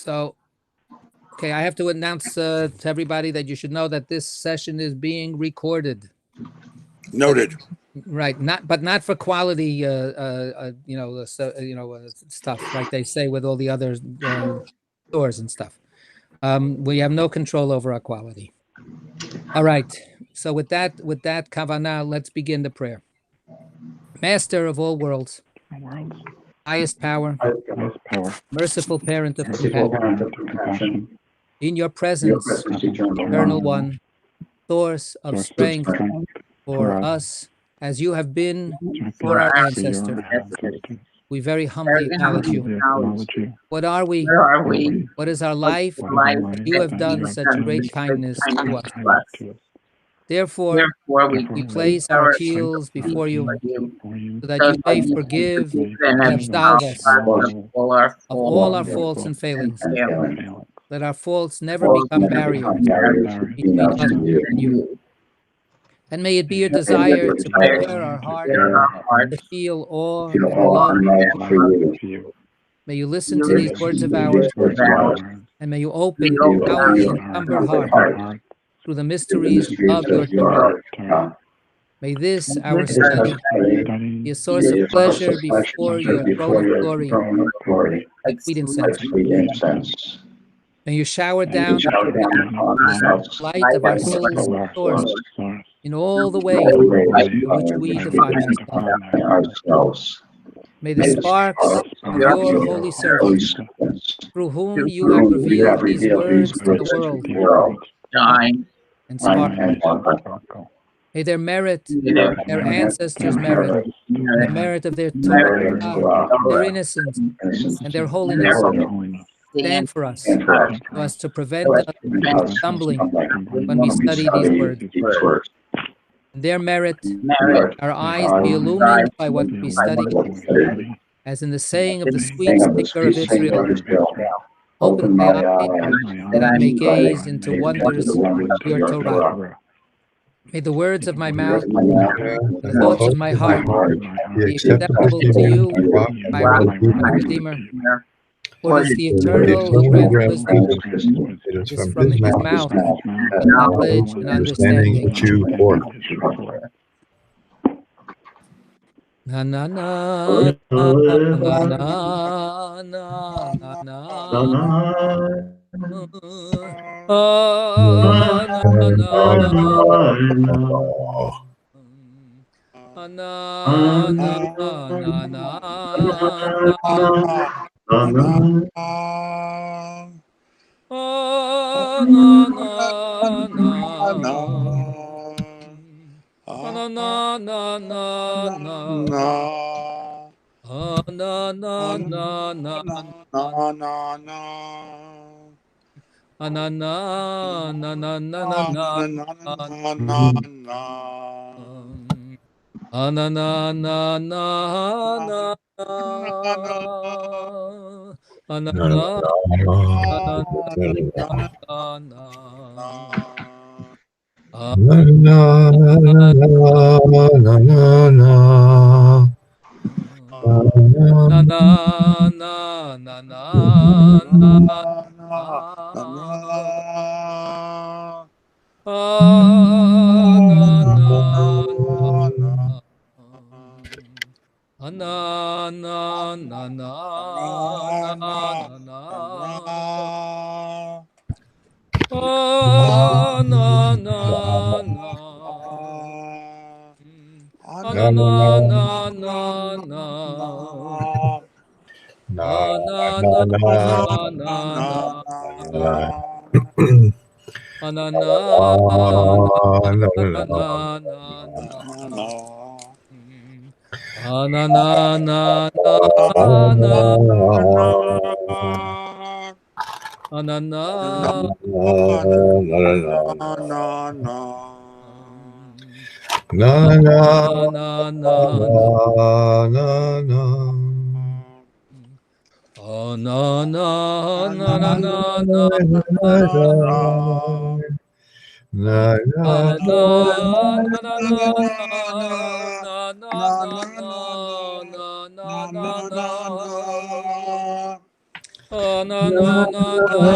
So, okay, I have to announce to everybody that you should know that this session is being recorded. Noted. Right, but not for quality, stuff like they say with all the other stores and stuff. We have no control over our quality. All right. So with that kavanah, let's begin the prayer. Master of all worlds, highest power, merciful parent of compassion, in your presence, eternal one, source of strength for us, as you have been for our ancestors. We very humbly acknowledge you. What are we? What is our life? You have done such great kindness to us. Therefore, we place our appeals before you, so that you may forgive and absolve us of all our faults and failings. Let our faults never become barriers between us and you. And may it be your desire to prepare our heart to feel awe and love for you. May you listen to these words of ours, and may you open our encumbered heart through the mysteries of your Torah. May this, our study, be a source of pleasure before your throne of glory, like sweet incense. May you shower down the light of our soul's source in all the ways in which we define ourselves. May the sparks of your holy servants, through whom you have revealed these words to the world, shine and sparkle. May their merit, their ancestors' merit, the merit of their Torah, their innocence, and their holiness stand for us, so as to prevent us from stumbling when we study these words. In their merit, our eyes be illumined by what we study, as in the saying of the sweet singer of Israel, open my eyes that I may gaze into wonders of your Torah. May the words of my mouth and the thoughts of my heart be acceptable to you, my rock, my Redeemer. For it is the eternal who grants wisdom. It is from his mouth knowledge and understanding. Na na na na na na na na. na na na na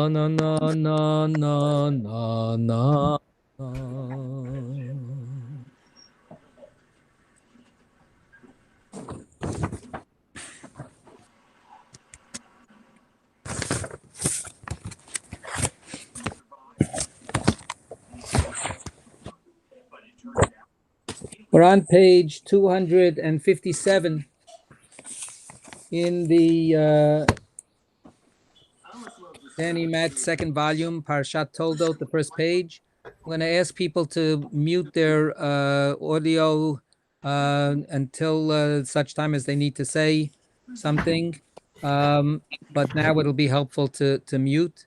na na na na na na We're on page 257 in the Danny Matt second volume, Parshat Toldot, the first page. I'm going to ask people to mute their audio until such time as they need to say something. But now it'll be helpful to mute.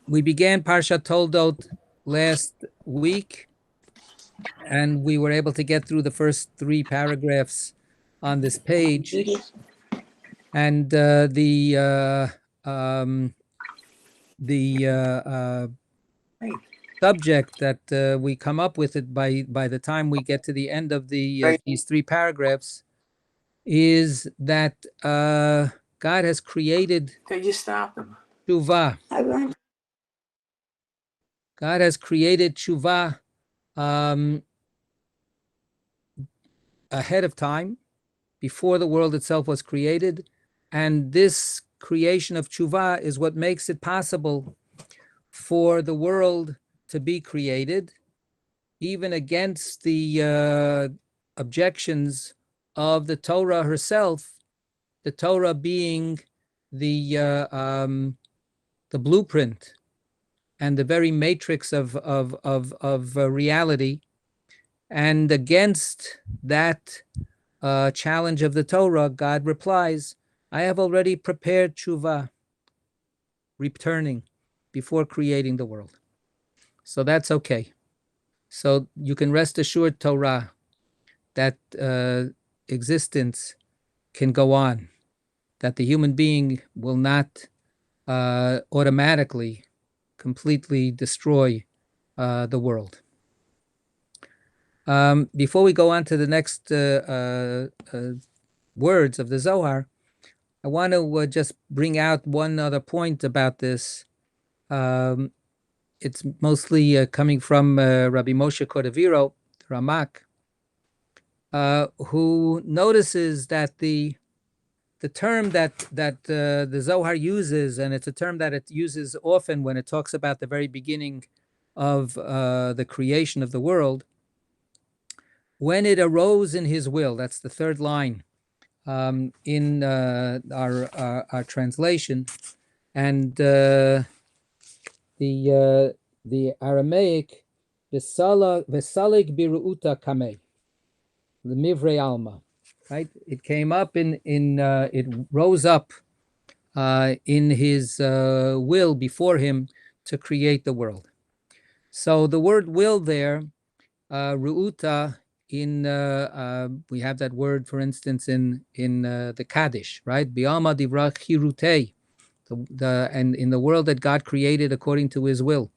We began Parshat Toldot last week, and we were able to get through the first 3 paragraphs on this page. And the subject that we come up with it by the time we get to the end of these 3 paragraphs is that God has created Could you stop him? tshuva. God has created tshuva ahead of time, before the world itself was created. And this creation of tshuva is what makes it possible for the world to be created, even against the objections of the Torah herself, the Torah being the blueprint and the very matrix of reality. And against that challenge of the Torah, God replies, I have already prepared tshuva, returning before creating the world. So that's okay. So you can rest assured, Torah, that existence can go on, that the human being will not automatically, completely destroy the world. Before we go on to the next words of the Zohar, I want to just bring out one other point about this. It's mostly coming from Rabbi Moshe Cordovero, the Ramak, who notices that the term that the Zohar uses, and it's a term that it uses often when it talks about the very beginning of the creation of the world, when it arose in his will, that's the third line in our translation, and the Aramaic Vesalig biruuta kameh, the Mivrei Alma, right? It came up it rose up in his will before him to create the world. So the word will there Ru'uta we have that word, for instance, in the Kaddish, right? Bi'alma divra chirutei, and in the world that God created according to His will.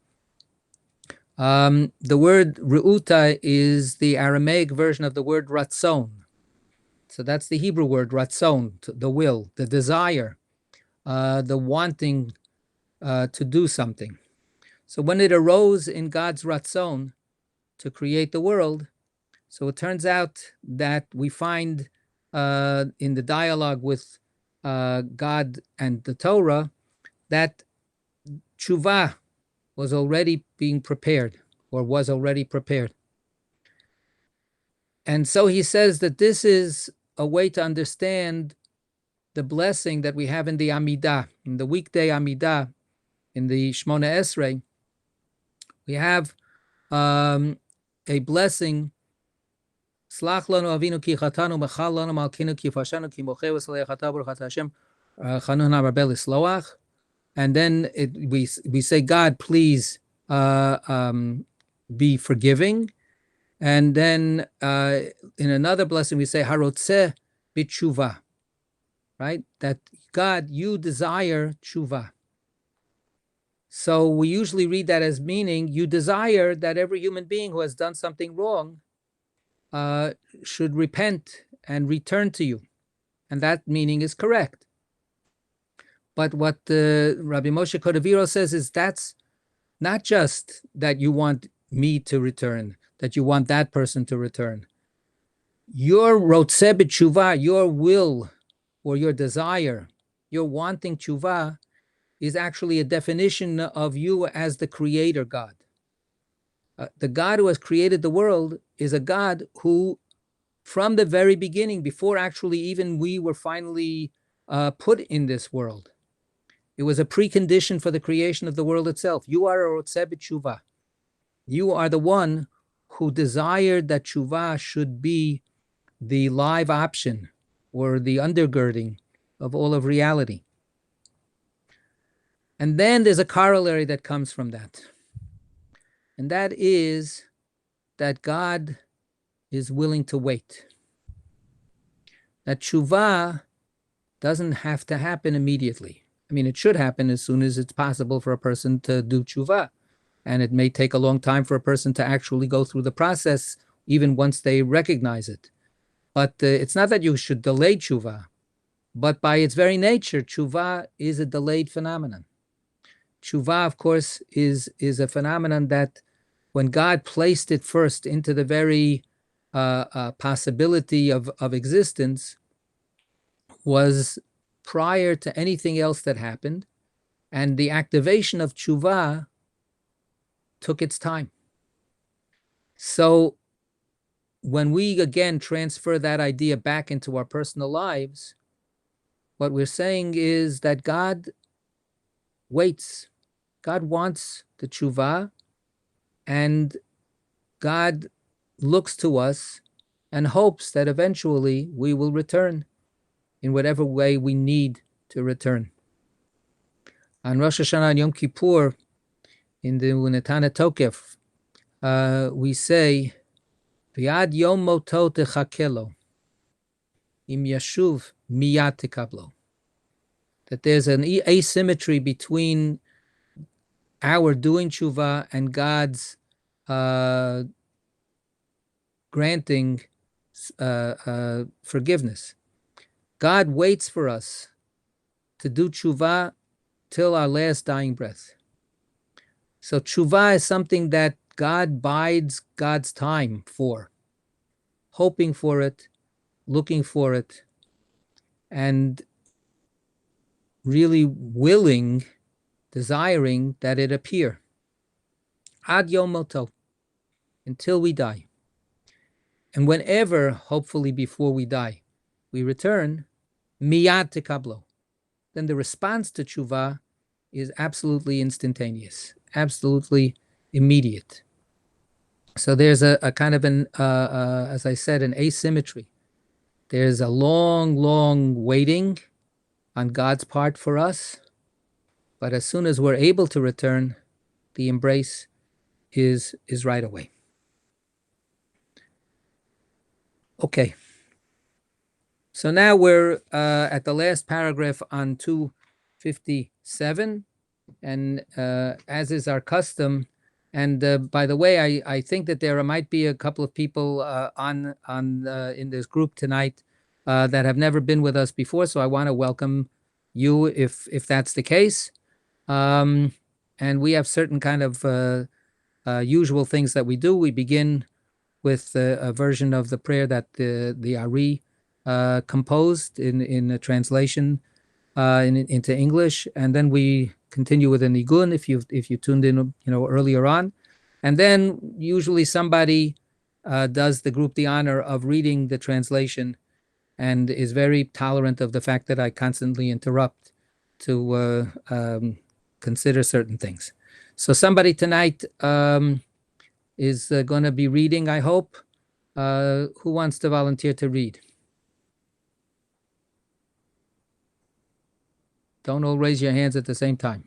The word Ru'uta is the Aramaic version of the word ratzon. So that's the Hebrew word ratzon, the will, the desire, the wanting to do something. So when it arose in God's ratzon to create the world, so it turns out that we find in the dialogue with God and the Torah that tshuva was already being prepared, or was already prepared. And so he says that this is a way to understand the blessing that we have in the Amidah, in the weekday Amidah, in the Shmona Esrei. We have a blessing. Slach lanu avinu ki chatanu mechal lanu malkinu ki fashanu ki mocheh v'salei chata baruch Hashem chanun ha'marbeh lisloach. And then we say, God, please be forgiving. And then in another blessing, we say, harotzeh b'tshuva, right? That God, you desire tshuva. So we usually read that as meaning you desire that every human being who has done something wrong should repent and return to you. And that meaning is correct. But what Rabbi Moshe Cordovero says is that's not just that you want me to return, that you want that person to return. Your rotzeh b'tshuva, your will or your desire, your wanting tshuva, is actually a definition of you as the creator God. The God who has created the world is a God who, from the very beginning, before actually even we were finally put in this world, it was a precondition for the creation of the world itself. You are a rotzeh b'tshuva. You are the one who desired that tshuva should be the live option or the undergirding of all of reality. And then there's a corollary that comes from that. And that is that God is willing to wait. That tshuva doesn't have to happen immediately. I mean, it should happen as soon as it's possible for a person to do tshuva. And it may take a long time for a person to actually go through the process, even once they recognize it. But it's not that you should delay tshuva, but by its very nature, tshuva is a delayed phenomenon. Tshuva, of course, is a phenomenon that when God placed it first into the very possibility of existence, was prior to anything else that happened, and the activation of tshuva took its time. So when we again transfer that idea back into our personal lives, what we're saying is that God waits. God wants the tshuva, and God looks to us and hopes that eventually we will return in whatever way we need to return. On Rosh Hashanah and Yom Kippur, in the Unetana Tokef, we say, V'ad yom moto techakelo, im yashuv miyad tekablo. That there's an asymmetry between our doing tshuva and God's granting forgiveness. God waits for us to do tshuva till our last dying breath. So tshuva is something that God bides God's time for, hoping for it, looking for it, and really willing, desiring that it appear. Ad yom moto, until we die. And whenever, hopefully before we die, we return, miyad tekablo, then the response to tshuva is absolutely instantaneous, absolutely immediate. So there's a kind of an, as I said, an asymmetry. There's a long, long waiting on God's part for us. But as soon as we're able to return, the embrace is right away. Okay. So now we're at the last paragraph on 257, and as is our custom, and by the way, I think that there might be a couple of people on in this group tonight that have never been with us before. So I want to welcome you if that's the case. And we have certain kind of usual things that we do. We begin with a version of the prayer that the Ari composed in a translation into English, and then we continue with a nigun if you tuned in earlier on, and then usually somebody does the group the honor of reading the translation and is very tolerant of the fact that I constantly interrupt to consider certain things. So somebody tonight is going to be reading, I hope. Who wants to volunteer to read? Don't all raise your hands at the same time.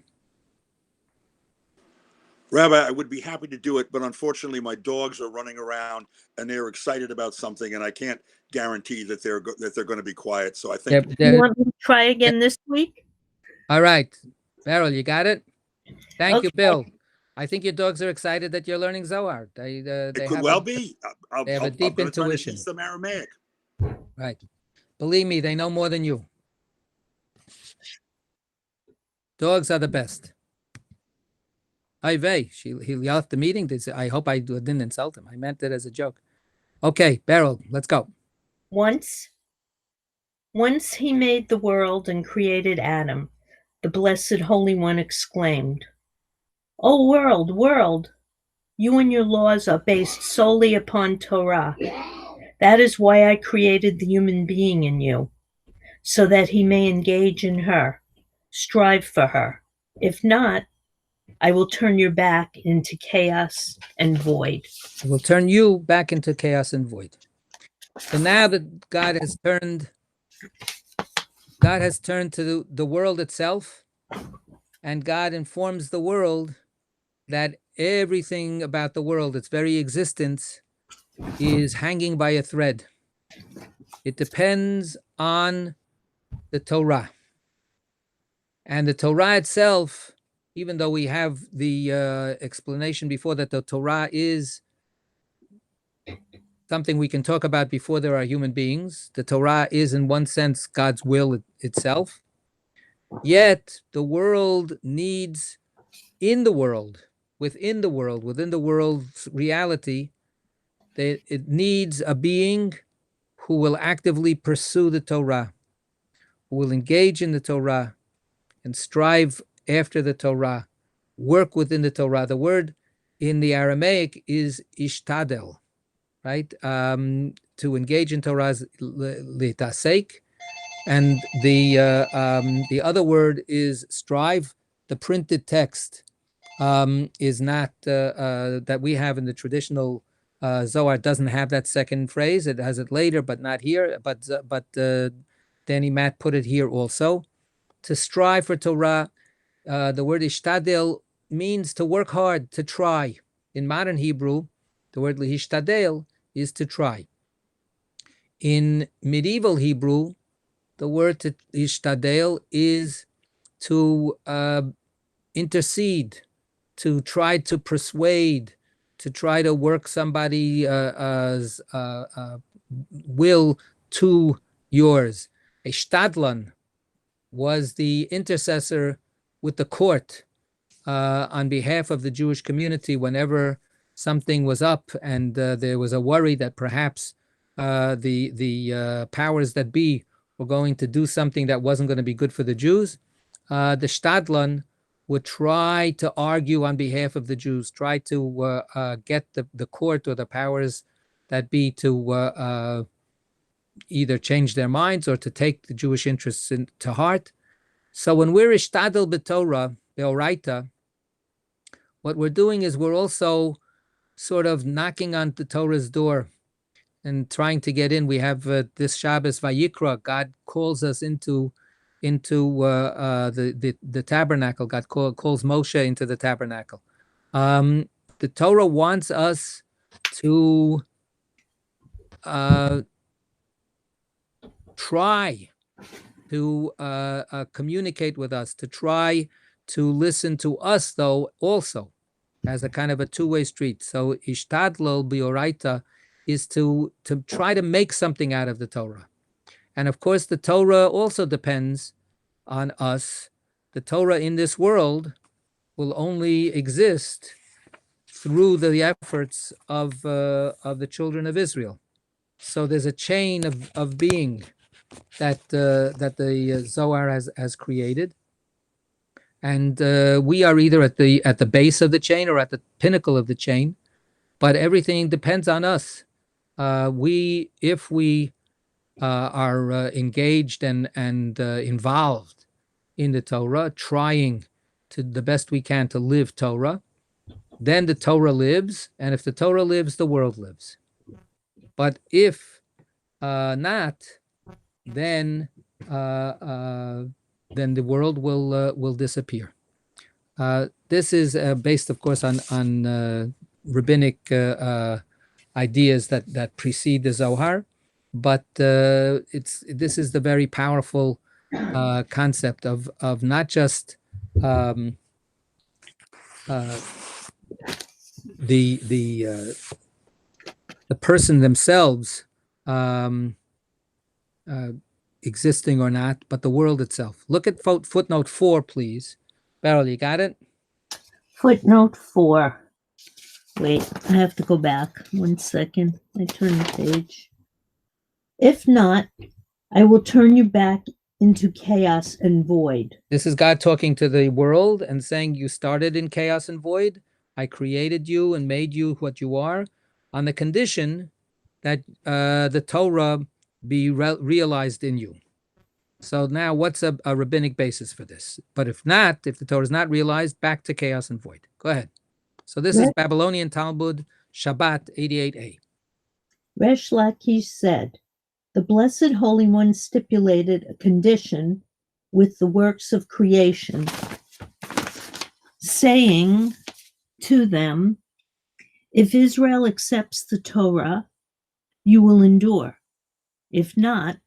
Rabbi, I would be happy to do it, but unfortunately my dogs are running around and they're excited about something, and I can't guarantee that they're going to be quiet. So I think You want me to try again this week? All right. Beryl, you got it? Thank you, Okay. Bill. I think your dogs are excited that you're learning Zohar. it They could have well a, be. they have a I'm deep going to try to intuition. teach them Aramaic. Right. Believe me, they know more than you. Dogs are the best. Hi, Vey. He left the meeting. I hope I didn't insult him. I meant it as a joke. Okay, Beryl, let's go. Once he made the world and created Adam, the Blessed Holy One exclaimed, "O world, world, you and your laws are based solely upon Torah. That is why I created the human being in you, so that he may engage in her, strive for her. If not, I will turn your back into chaos and void." I will turn you back into chaos and void. So now that God has turned to the world itself, and God informs the world that everything about the world, its very existence, is hanging by a thread. It depends on the Torah. And the Torah itself, even though we have the explanation before that the Torah is something we can talk about before there are human beings, the Torah is in one sense God's will itself. Yet the world needs within the world's reality, it needs a being who will actively pursue the Torah, who will engage in the Torah and strive after the Torah, work within the Torah. The word in the Aramaic is ishtadel, right? To engage in Torah is litasek, and the other word is strive. The printed text is not that we have in the traditional Zohar. Doesn't have that second phrase. It has it later, but not here. But Danny Matt put it here also. To strive for Torah, the word ishtadel means to work hard, to try. In modern Hebrew, the word lihishtadel is to try. In medieval Hebrew, the word to ishtadel is to intercede, to try to persuade, to try to work somebody's will to yours. A shtadlan was the intercessor with the court on behalf of the Jewish community whenever something was up and there was a worry that perhaps the powers that be were going to do something that wasn't going to be good for the Jews. The shtadlan would try to argue on behalf of the Jews, try to get the court or the powers that be to either change their minds or to take the Jewish interests to heart. So when we're ishtadel b'Torah, be'oraita, what we're doing is we're also sort of knocking on the Torah's door and trying to get in. We have this Shabbos Vayikra. God calls us into the tabernacle. God calls Moshe into the tabernacle. The Torah wants us to try to communicate with us, to try to listen to us, though, also as a kind of a two-way street. So ishtadlol bioraita is to try to make something out of the Torah. And of course, the Torah also depends on us. The Torah in this world will only exist through the efforts of the children of Israel. So there's a chain of being that the Zohar has created, and we are either at the base of the chain or at the pinnacle of the chain. But everything depends on us. If we are engaged and involved in the Torah, trying to the best we can to live Torah, then the Torah lives, and if the Torah lives, the world lives. But if not, then the world will disappear. This is based, of course, on rabbinic ideas that precede the Zohar, but this is the very powerful concept of not just the person themselves existing or not, but the world itself. Look at footnote 4, please. Beryl, you got it? Footnote 4. Wait, I have to go back. 1 second. I turn the page. If not, I will turn you back into chaos and void. This is God talking to the world and saying, you started in chaos and void. I created you and made you what you are on the condition that the Torah be realized in you. So now what's a rabbinic basis for this? But if not, if the Torah is not realized, back to chaos and void. Go ahead. So this is Babylonian Talmud, Shabbat 88a. Resh Lakish said, the Blessed Holy One stipulated a condition with the works of creation, saying to them, if Israel accepts the Torah, you will endure. If not,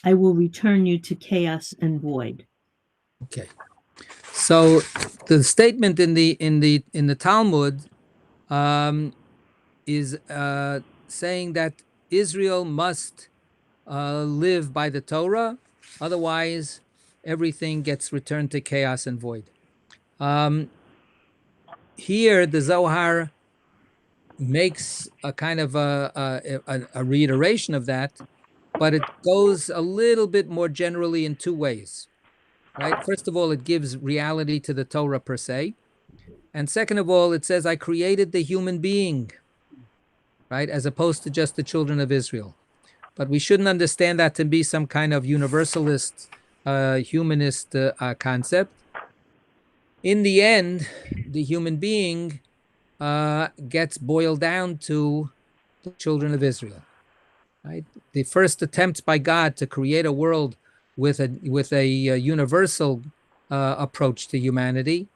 I will return you to chaos and void. Okay. So the statement in the Talmud is saying that Israel must live by the Torah, otherwise everything gets returned to chaos and void. Here, the Zohar makes a kind of a reiteration of that, but it goes a little bit more generally in two ways, right? First of all, it gives reality to the Torah per se. And second of all, it says, I created the human being, right? As opposed to just the children of Israel. But we shouldn't understand that to be some kind of universalist, humanist concept. In the end, the human being gets boiled down to the children of Israel, right? The first attempts by God to create a world with a universal approach to humanity,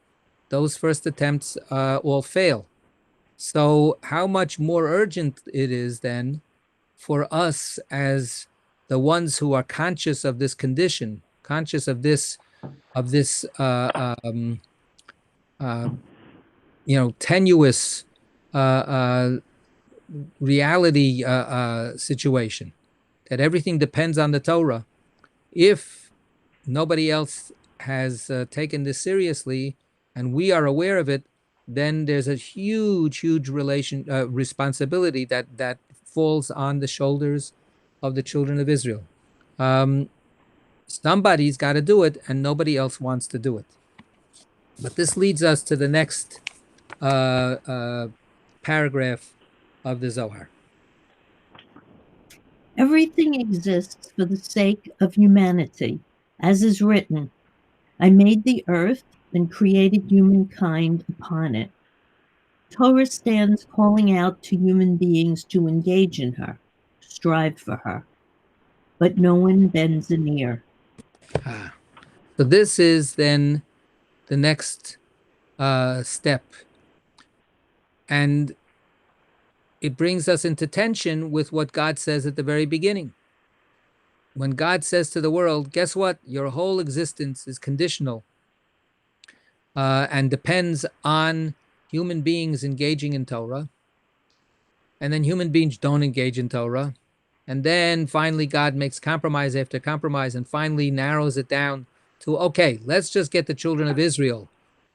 those first attempts all fail. So how much more urgent it is then for us as the ones who are conscious of this condition, conscious of this tenuous reality situation, that everything depends on the Torah. If nobody else has taken this seriously and we are aware of it, then there's a huge responsibility that falls on the shoulders of the children of Israel. Somebody's got to do it, and nobody else wants to do it. But this leads us to the next paragraph of the Zohar. Everything exists for the sake of humanity, as is written, I made the earth and created humankind upon it. Torah stands calling out to human beings to engage in her, strive for her, but no one bends an ear. So this is then the next step. And it brings us into tension with what God says at the very beginning. when God says to the world, guess what? Your whole existence is conditional and depends on human beings engaging in Torah. And then human beings don't engage in Torah. And then finally, God makes compromise after compromise and finally narrows it down to, okay, let's just get the children of Israel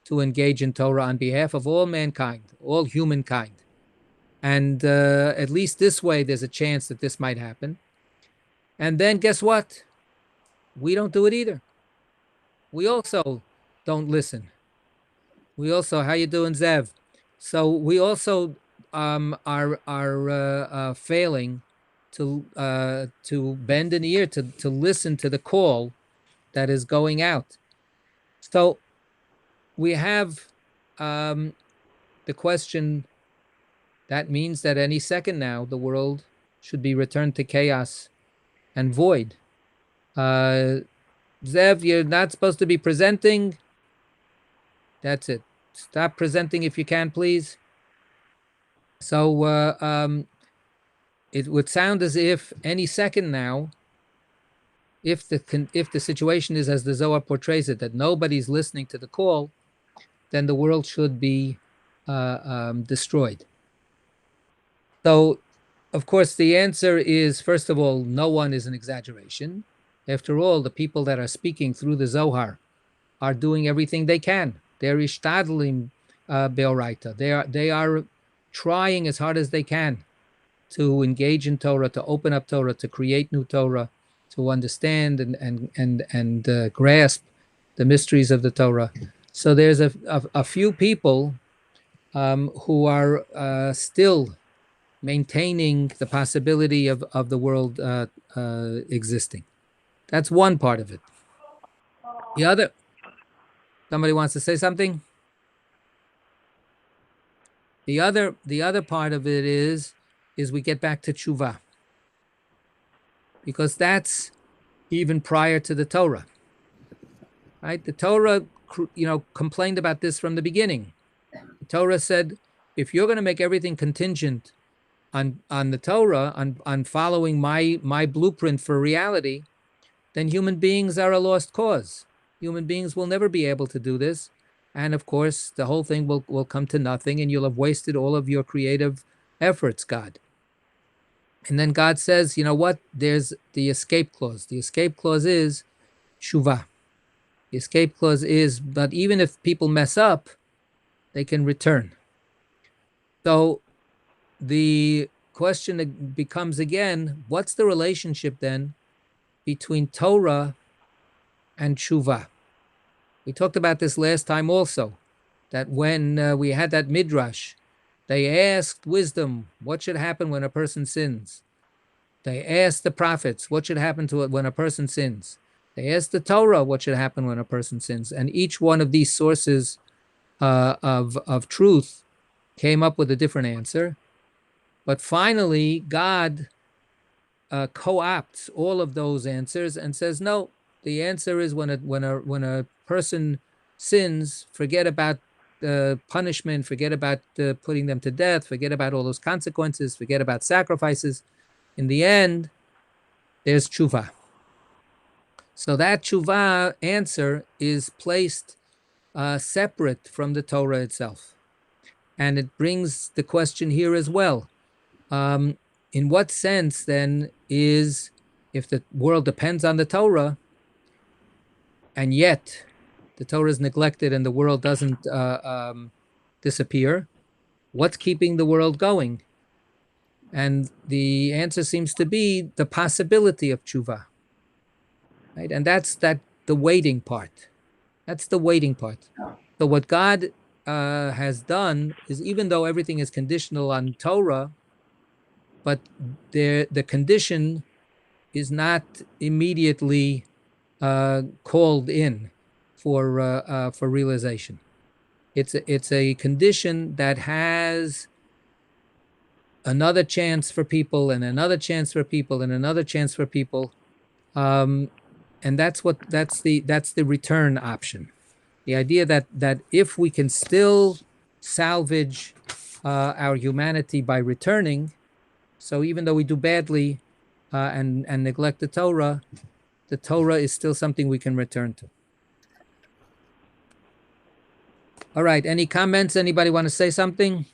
to engage in Torah on behalf of all mankind, all humankind. And at least this way, there's a chance that this might happen. And then guess what? We don't do it either. We also don't listen. We also, how you doing, Zev? So we also are failing to bend an ear to listen to the call that is going out. So we have the question that means that any second now the world should be returned to chaos and void. Zev, you're not supposed to be presenting. That's it. Stop presenting if you can, please. So it would sound as if any second now, if the situation is as the Zohar portrays it, that nobody's listening to the call, then the world should be destroyed. So, of course, the answer is, first of all, no one is an exaggeration. After all, the people that are speaking through the Zohar are doing everything they can. They're ishtadlim beoraita. They are trying as hard as they can to engage in Torah, to open up Torah, to create new Torah, to understand and grasp the mysteries of the Torah. So there's a few people who are still maintaining the possibility of the world existing. That's one part of it. The other, somebody wants to say something? The other part of it is we get back to tshuva, because that's even prior to the Torah, right? The Torah, complained about this from the beginning. The Torah said, if you're going to make everything contingent on the Torah, on following my blueprint for reality, then human beings are a lost cause. Human beings will never be able to do this. And of course, the whole thing will come to nothing, and you'll have wasted all of your creative efforts, God. And then God says, you know what? There's the escape clause. The escape clause is shuvah. The escape clause is, but even if people mess up, they can return. So the question becomes again, what's the relationship then between Torah and shuvah? We talked about this last time also, that when we had that midrash, they asked wisdom, what should happen when a person sins? They asked the prophets, what should happen to it when a person sins? They asked the Torah, what should happen when a person sins? And each one of these sources of truth came up with a different answer. But finally, God co-opts all of those answers and says, no, the answer is when a person sins, forget about punishment, forget about putting them to death, forget about all those consequences, forget about sacrifices. In the end, there's tshuva. So that tshuva answer is placed separate from the Torah itself. And it brings the question here as well. In what sense, then, is, if the world depends on the Torah, and yet the Torah is neglected and the world doesn't disappear, what's keeping the world going? And the answer seems to be the possibility of tshuva, right? And that's the waiting part. That's the waiting part. So what God has done is, even though everything is conditional on Torah, but the condition is not immediately called in for realization. It's a condition that has another chance for people, and another chance for people, and another chance for people, and that's the return option. The idea that if we can still salvage our humanity by returning, so even though we do badly, and neglect the Torah is still something we can return to. All right. Any comments? Anybody want to say something?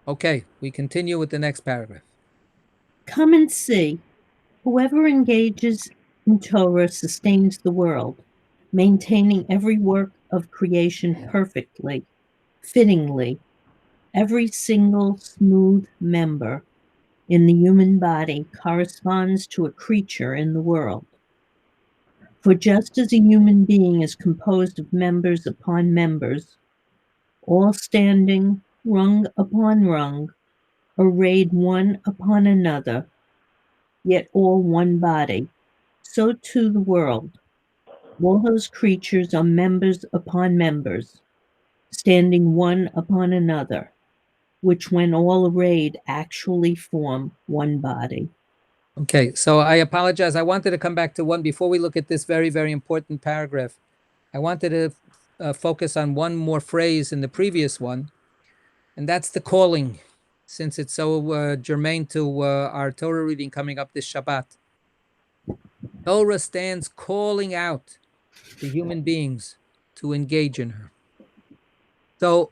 Okay, we continue with the next paragraph. Come and see. Whoever engages in Torah sustains the world, maintaining every work of creation perfectly, fittingly. Every single smooth member in the human body corresponds to a creature in the world. For just as a human being is composed of members upon members, all standing rung upon rung, arrayed one upon another, yet all one body, so too the world. All those creatures are members upon members, standing one upon another, which when all arrayed actually form one body. Okay, so I apologize. I wanted to come back to one before we look at this very, very important paragraph. I wanted to focus on one more phrase in the previous one, and that's the calling, since it's so germane to our Torah reading coming up this Shabbat. Torah stands calling out to human beings to engage in her. So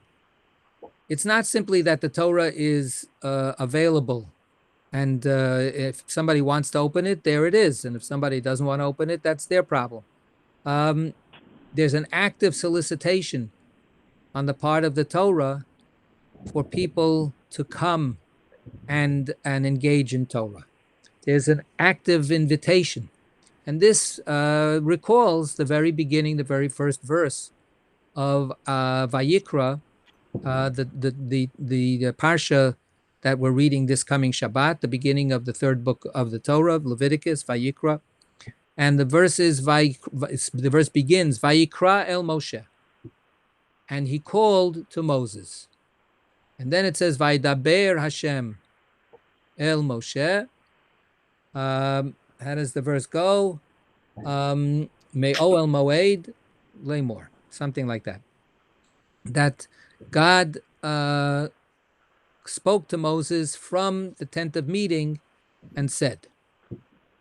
it's not simply that the Torah is available, and if somebody wants to open it, there it is. And if somebody doesn't want to open it, that's their problem. There's an active solicitation on the part of the Torah for people to come and engage in Torah. There's an active invitation. And this recalls the very beginning, the very first verse of Vayikra, the parsha that we're reading this coming Shabbat, the beginning of the third book of the Torah, of Leviticus, Vayikra. And the verse begins, Vayikra el Moshe. And he called to Moses. And then it says, Vaydaber Hashem el Moshe. How does the verse go? Me'o el moed lemor, something like that. That God spoke to Moses from the tent of meeting and said.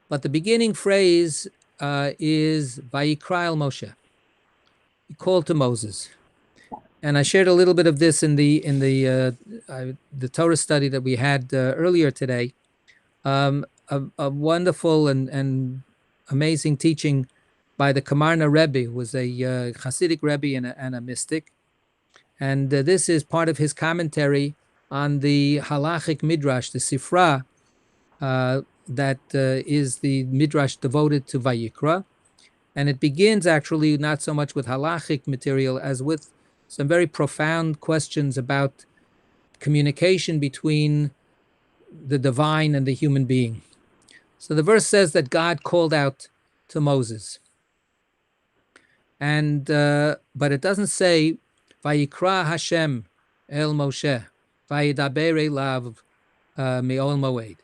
But the beginning phrase is Vayikra el Moshe. He called to Moses. And I shared a little bit of this in the Torah study that we had earlier today. A wonderful and amazing teaching by the Kamarna Rebbe, who was a Hasidic Rebbe and a mystic. And this is part of his commentary on the halachic midrash, the Sifra, that is the midrash devoted to Vayikra. And it begins actually not so much with halachic material as with some very profound questions about communication between the divine and the human being. So the verse says that God called out to Moses. And but it doesn't say Vayikra Hashem el Moshe Vayidaber elav me'ol moed.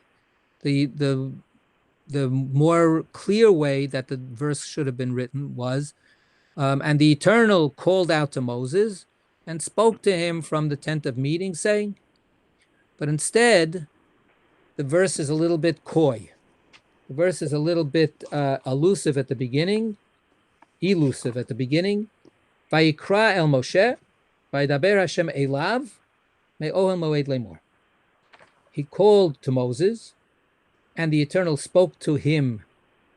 The more clear way that the verse should have been written was, and the Eternal called out to Moses and spoke to him from the tent of meeting, saying. But instead, the verse is a little bit coy. The verse is a little bit elusive at the beginning. Vayikra el Moshe, Vayidaber Hashem elav, me'ohel moed lemor. He called to Moses, and the Eternal spoke to him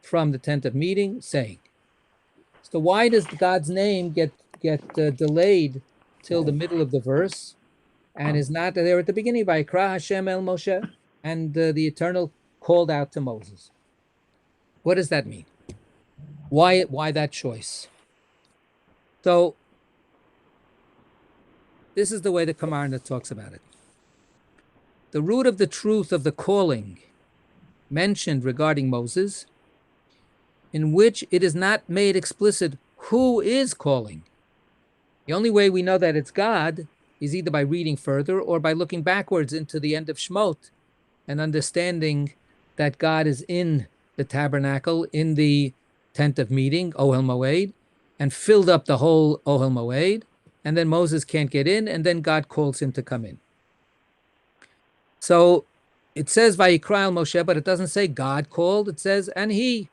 from the tent of meeting, saying. So why does God's name get delayed till the middle of the verse, and is not there at the beginning? Vayikra Hashem el Moshe, and the Eternal called out to Moses. What does that mean? Why that choice? So this is the way the Kamarna talks about it. The root of the truth of the calling mentioned regarding Moses, in which it is not made explicit who is calling. The only way we know that it's God is either by reading further or by looking backwards into the end of Shemot and understanding that God is in the tabernacle, in the tent of meeting, Ohel Moed, and filled up the whole Ohel Moed, and then Moses can't get in, and then God calls him to come in. So it says Vayikra el Moshe, but it doesn't say God called. It says, and he.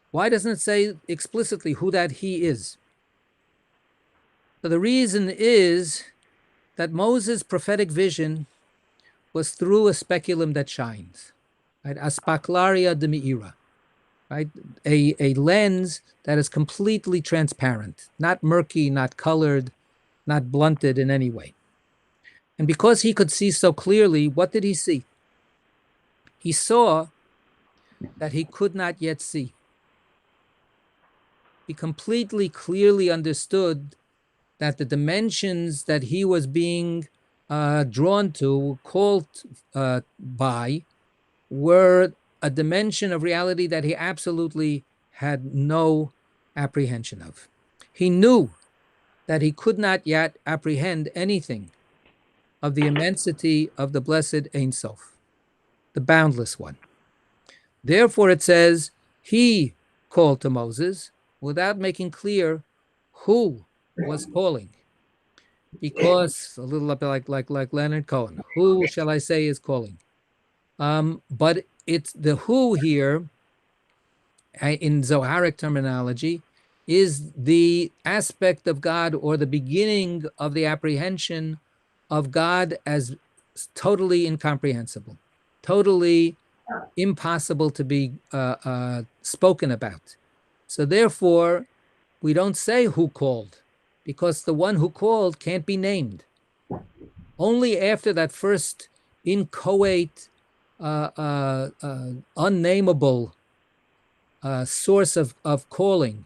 Why doesn't it say explicitly who that he is? So the reason is that Moses' prophetic vision was through a speculum that shines, right? Aspaklaria de Meira, right? A lens that is completely transparent, not murky, not colored, not blunted in any way. And because he could see so clearly, what did he see? He saw that he could not yet see. He completely clearly understood that the dimensions that he was being drawn to, called by, were a dimension of reality that he absolutely had no apprehension of. He knew that he could not yet apprehend anything of the immensity of the blessed Ein Sof, the boundless one. Therefore, it says, he called to Moses without making clear who was calling. Because a little like Leonard Cohen, who shall I say is calling? But it's the who here, in Zoharic terminology, is the aspect of God or the beginning of the apprehension of God as totally incomprehensible, totally impossible to be spoken about. So therefore, we don't say who called, because the one who called can't be named. Only after that first inchoate, unnameable source of calling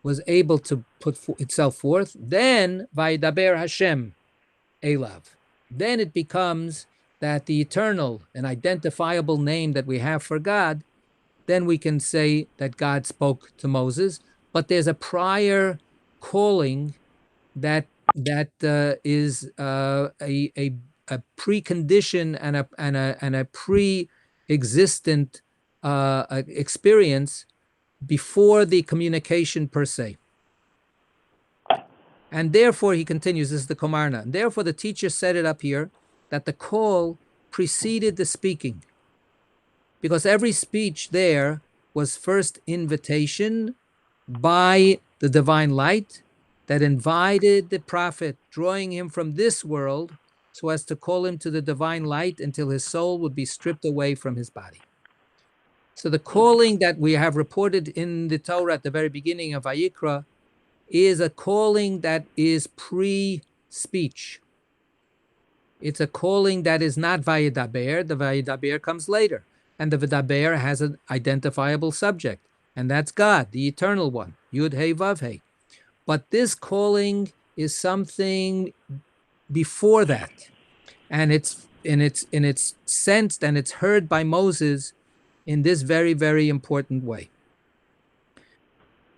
was able to put itself forth, then Vaydaber Hashem Elav. Then it becomes that the eternal and identifiable name that we have for God, then we can say that God spoke to Moses. But there's a prior calling that is a precondition and a pre-existent experience before the communication per se. And therefore, he continues, this is the Komarna, and therefore the teacher set it up here that the call preceded the speaking, because every speech there was first invitation by the divine light that invited the prophet, drawing him from this world so as to call him to the divine light until his soul would be stripped away from his body. So the calling that we have reported in the Torah at the very beginning of Vayikra is a calling that is pre-speech. It's a calling that is not Vayidaber. The Vayidaber comes later. And the V'daber has an identifiable subject. And that's God, the eternal one. Yud Hey Vav Hey. But this calling is something before that. And it's sensed and it's heard by Moses in this very, very important way.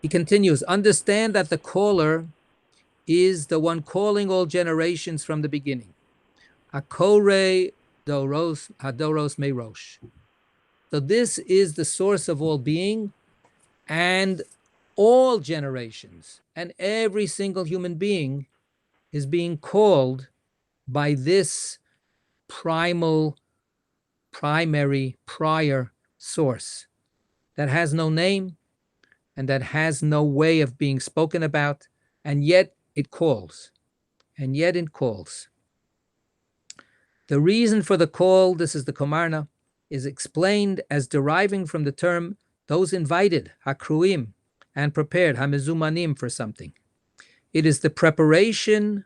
He continues, understand that the caller is the one calling all generations from the beginning. Hakore Doros Hadoros Meirosh. So this is the source of all being, and all generations and every single human being is being called by this primary, prior source that has no name and that has no way of being spoken about, and yet it calls, and yet it calls. The reason for the call, this is the Komarna, is explained as deriving from the term those invited, hakruim, and prepared, hamezumanim, for something. It is the preparation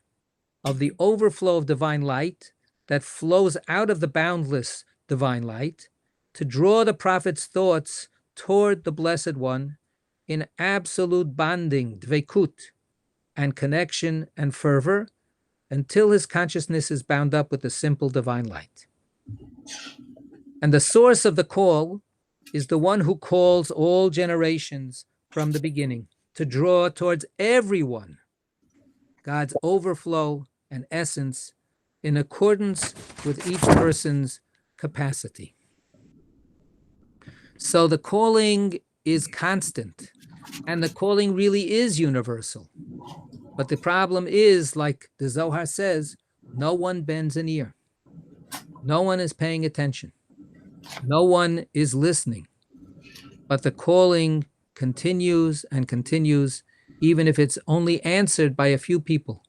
of the overflow of divine light that flows out of the boundless divine light to draw the prophet's thoughts toward the Blessed One in absolute bonding, dveikut, and connection and fervor until his consciousness is bound up with the simple divine light. And the source of the call is the one who calls all generations from the beginning to draw towards everyone God's overflow and essence in accordance with each person's capacity. So the calling is constant, and the calling really is universal. But the problem is, like the Zohar says, no one bends an ear. No one is paying attention. No one is listening. But the calling continues and continues, even if it's only answered by a few people.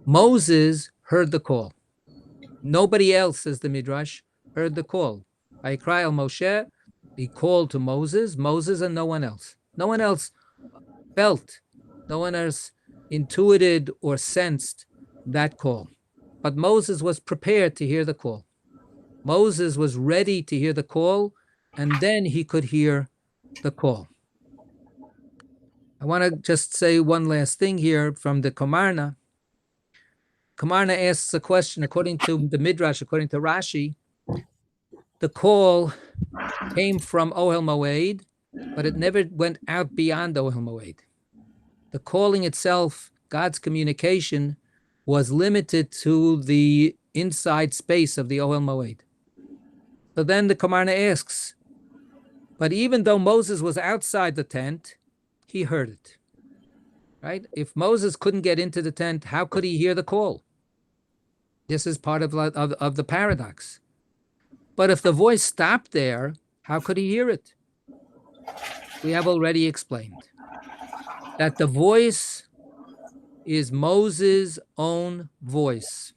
Moses heard the call. Nobody else, says the Midrash, heard the call. Vayikra el Moshe, he called to Moses, and no one else. No one else felt, no one else intuited or sensed that call. But Moses was prepared to hear the call. Moses was ready to hear the call, and then he could hear the call. I want to just say one last thing here from the Kamarna. Kamarna asks a question according to the Midrash, according to Rashi. The call came from Ohel Moed, but it never went out beyond Ohel Moed. The calling itself, God's communication, was limited to the inside space of the Ohel Moed. So then the Kamarna asks, but even though Moses was outside the tent, he heard it, right? If Moses couldn't get into the tent, how could he hear the call? This is part of the paradox. But if the voice stopped there, how could he hear it? We have already explained that the voice is Moses' own voice,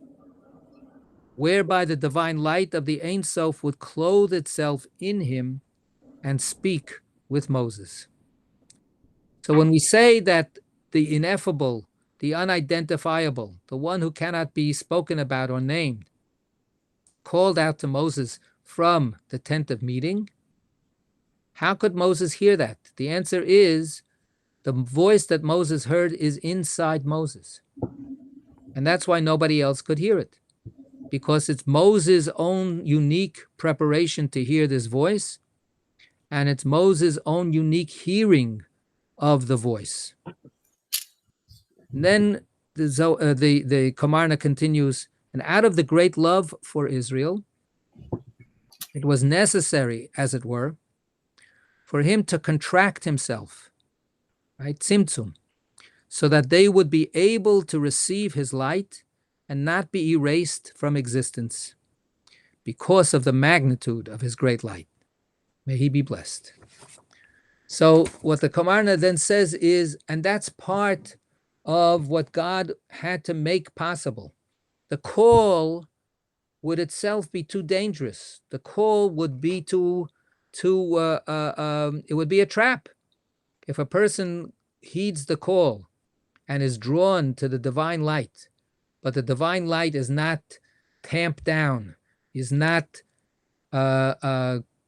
whereby the divine light of the Ein Sof would clothe itself in him and speak with Moses. So when we say that the ineffable, the unidentifiable, the one who cannot be spoken about or named, called out to Moses from the tent of meeting, how could Moses hear that? The answer is the voice that Moses heard is inside Moses. And that's why nobody else could hear it, because it's Moses' own unique preparation to hear this voice, and it's Moses' own unique hearing of the voice. And then the Kamarna continues, and out of the great love for Israel, it was necessary, as it were, for him to contract himself, right, tzimtzum, so that they would be able to receive his light and not be erased from existence because of the magnitude of his great light. May he be blessed. So what the Kamarna then says is, and that's part of what God had to make possible. The call would itself be too dangerous. The call would be it would be a trap. If a person heeds the call and is drawn to the divine light, but the divine light is not tamped down, is not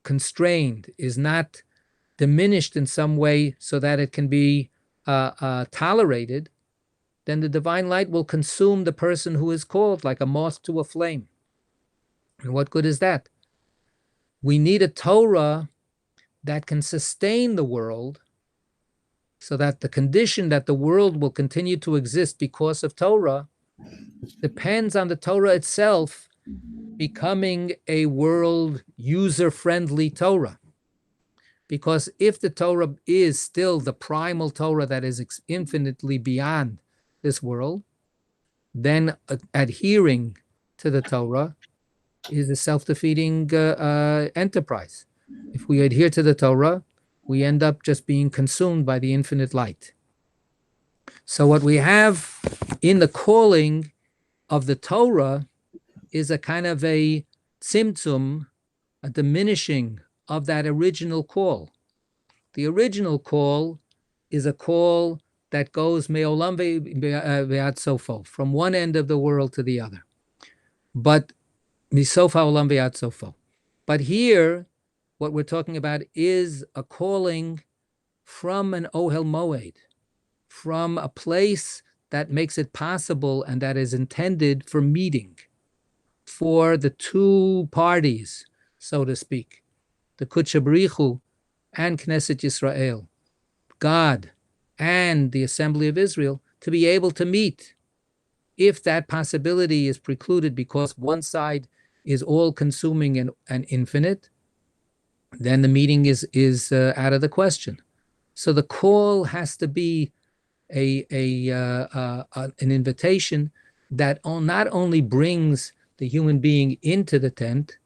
constrained, is not diminished in some way so that it can be tolerated, then the divine light will consume the person who is called like a moth to a flame. And what good is that? We need a Torah that can sustain the world so that the condition that the world will continue to exist because of Torah depends on the Torah itself becoming a world user-friendly Torah. Because if the Torah is still the primal Torah that is infinitely beyond this world, then adhering to the Torah is a self-defeating enterprise. If we adhere to the Torah, we end up just being consumed by the infinite light. So what we have in the calling of the Torah is a kind of a tzimtzum, a diminishing of that original call. The original call is a call that goes me'olam ve'ad sofo, from one end of the world to the other. But misof ha'olam ve'ad sofo. But here, what we're talking about is a calling from an ohel moed, from a place that makes it possible and that is intended for meeting, for the two parties, so to speak, the Kudsha B'richu and Knesset Yisrael, God and the Assembly of Israel, to be able to meet. If that possibility is precluded because one side is all-consuming and infinite, then the meeting is out of the question. So the call has to be an invitation that not only brings the human being into the tent,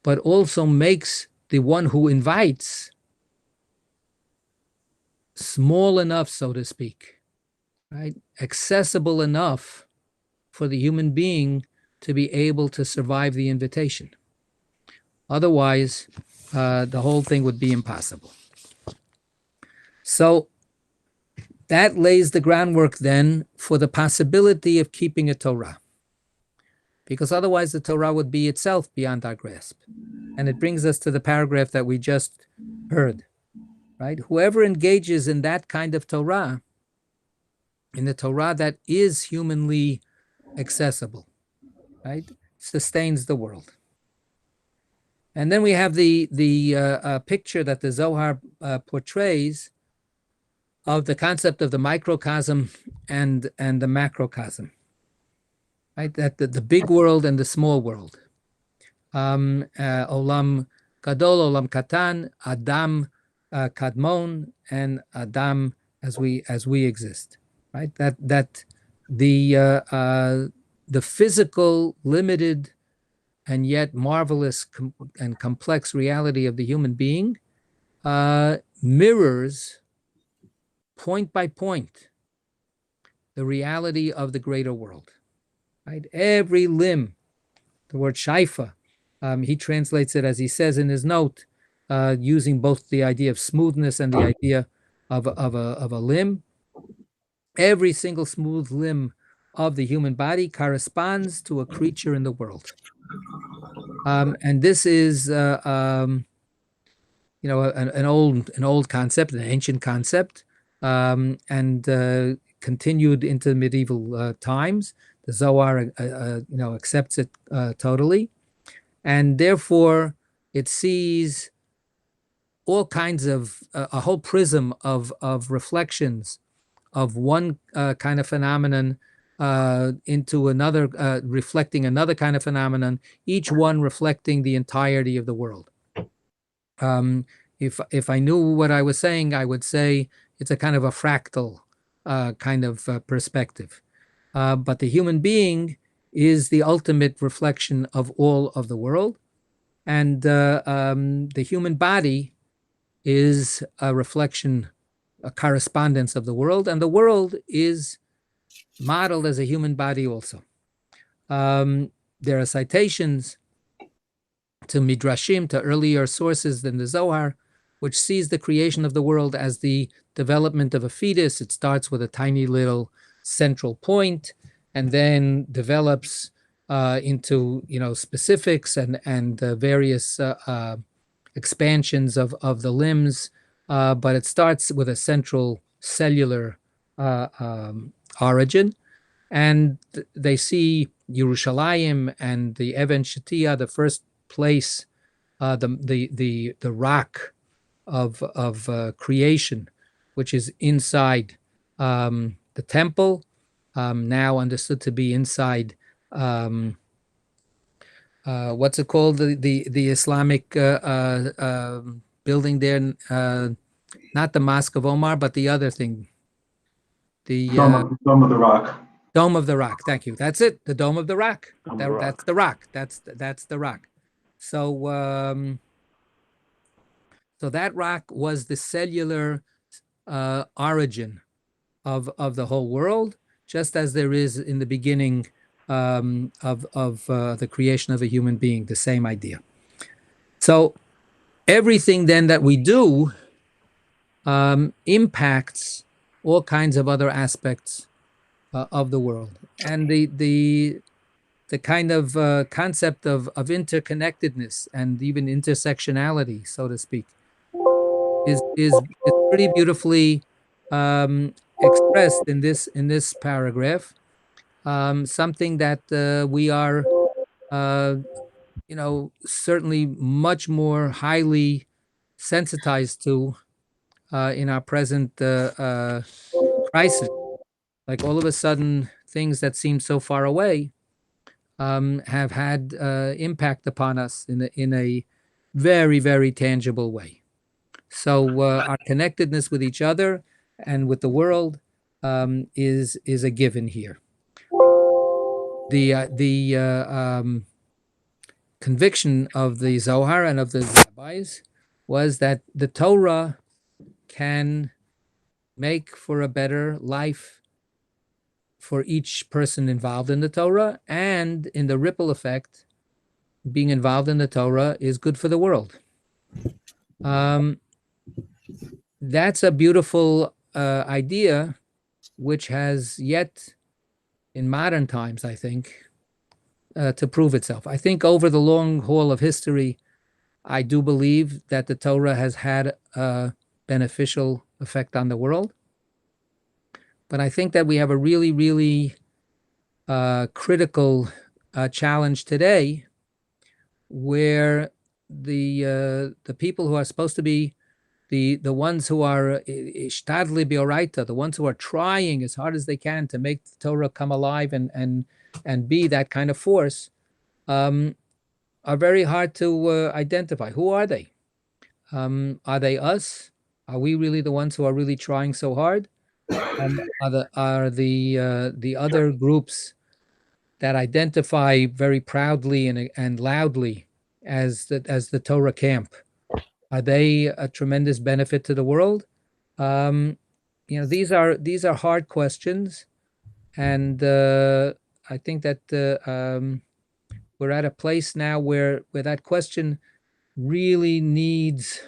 but also makes the one who invites small enough, so to speak, right? Accessible enough for the human being to be able to survive the invitation. Otherwise, the whole thing would be impossible. So that lays the groundwork then for the possibility of keeping a Torah, because otherwise the Torah would be itself beyond our grasp. And it brings us to the paragraph that we just heard, right? Whoever engages in that kind of Torah, in the Torah that is humanly accessible, right, sustains the world. And then we have the picture that the Zohar portrays of the concept of the microcosm and the macrocosm, right? That the big world and the small world. Olam Gadol, Olam Katan, Adam Kadmon, and Adam as we exist, right? That the physical, limited, and yet marvelous and complex reality of the human being mirrors, point by point, the reality of the greater world, right? Every limb, the word shaifa, he translates it, as he says in his note, using both the idea of smoothness and the idea of a limb. Every single smooth limb of the human body corresponds to a creature in the world. And this is, an old concept, an ancient concept, and continued into medieval times. The Zohar, accepts it totally, and therefore it sees all kinds of a whole prism of reflections of one kind of phenomenon into another, reflecting another kind of phenomenon, each one reflecting the entirety of the world. If I knew what I was saying, I would say it's a kind of a fractal kind of perspective. But the human being is the ultimate reflection of all of the world. And the human body is a reflection, a correspondence of the world. And the world is modeled as a human body also. There are citations to Midrashim, to earlier sources than the Zohar, which sees the creation of the world as the development of a fetus. It starts with a tiny little central point and then develops into specifics and various expansions of the limbs, but it starts with a central cellular origin. And they see Yerushalayim and the Even Shetia, the first place, the rock of creation, which is inside the temple, now understood to be inside what's it called, the Islamic building there, not the Mosque of Omar, but the other thing, the Dome of the Rock. Dome of the Rock. Thank you. That's it. The Dome of the Rock. That's the rock. That's the rock. So so that rock was the cellular origin of the whole world, just as there is in the beginning of the creation of a human being, the same idea. So everything then that we do impacts all kinds of other aspects of the world, and the kind of concept of interconnectedness and even intersectionality, so to speak, is pretty beautifully expressed in this paragraph. Something that we are, certainly much more highly sensitized to in our present crisis. Like all of a sudden, things that seem so far away have had impact upon us in a very, very tangible way. So our connectedness with each other and with the world is a given here. The conviction of the Zohar and of the rabbis was that the Torah can make for a better life for each person involved in the Torah, and in the ripple effect, being involved in the Torah is good for the world. That's a beautiful idea, which has yet, in modern times, I think, to prove itself. I think over the long haul of history, I do believe that the Torah has had a beneficial effect on the world. But I think that we have a really, really critical challenge today, where the people who are supposed to be the ones who are ishtadli bioraita, the ones who are trying as hard as they can to make the Torah come alive and be that kind of force, are very hard to identify. Who are they? Are they us? Are we really the ones who are really trying so hard? Are the other groups that identify very proudly and loudly as the Torah camp? Are they a tremendous benefit to the world? These are hard questions, and I think that we're at a place now where that question really needs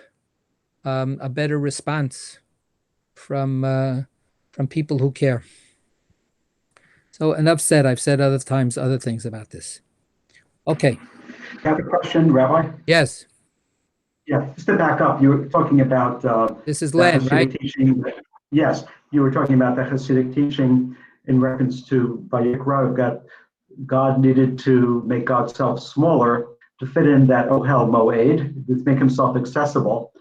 a better response from people who care. So enough said. I've said other times other things about this. Okay. I have a question, Rabbi. Yes. Yeah, just to back up, you were talking about this is Len, right? Teaching. Yes, you were talking about the Hasidic teaching in reference to Vayikra, that God needed to make God's self smaller to fit in that Ohel Moed, to make himself accessible.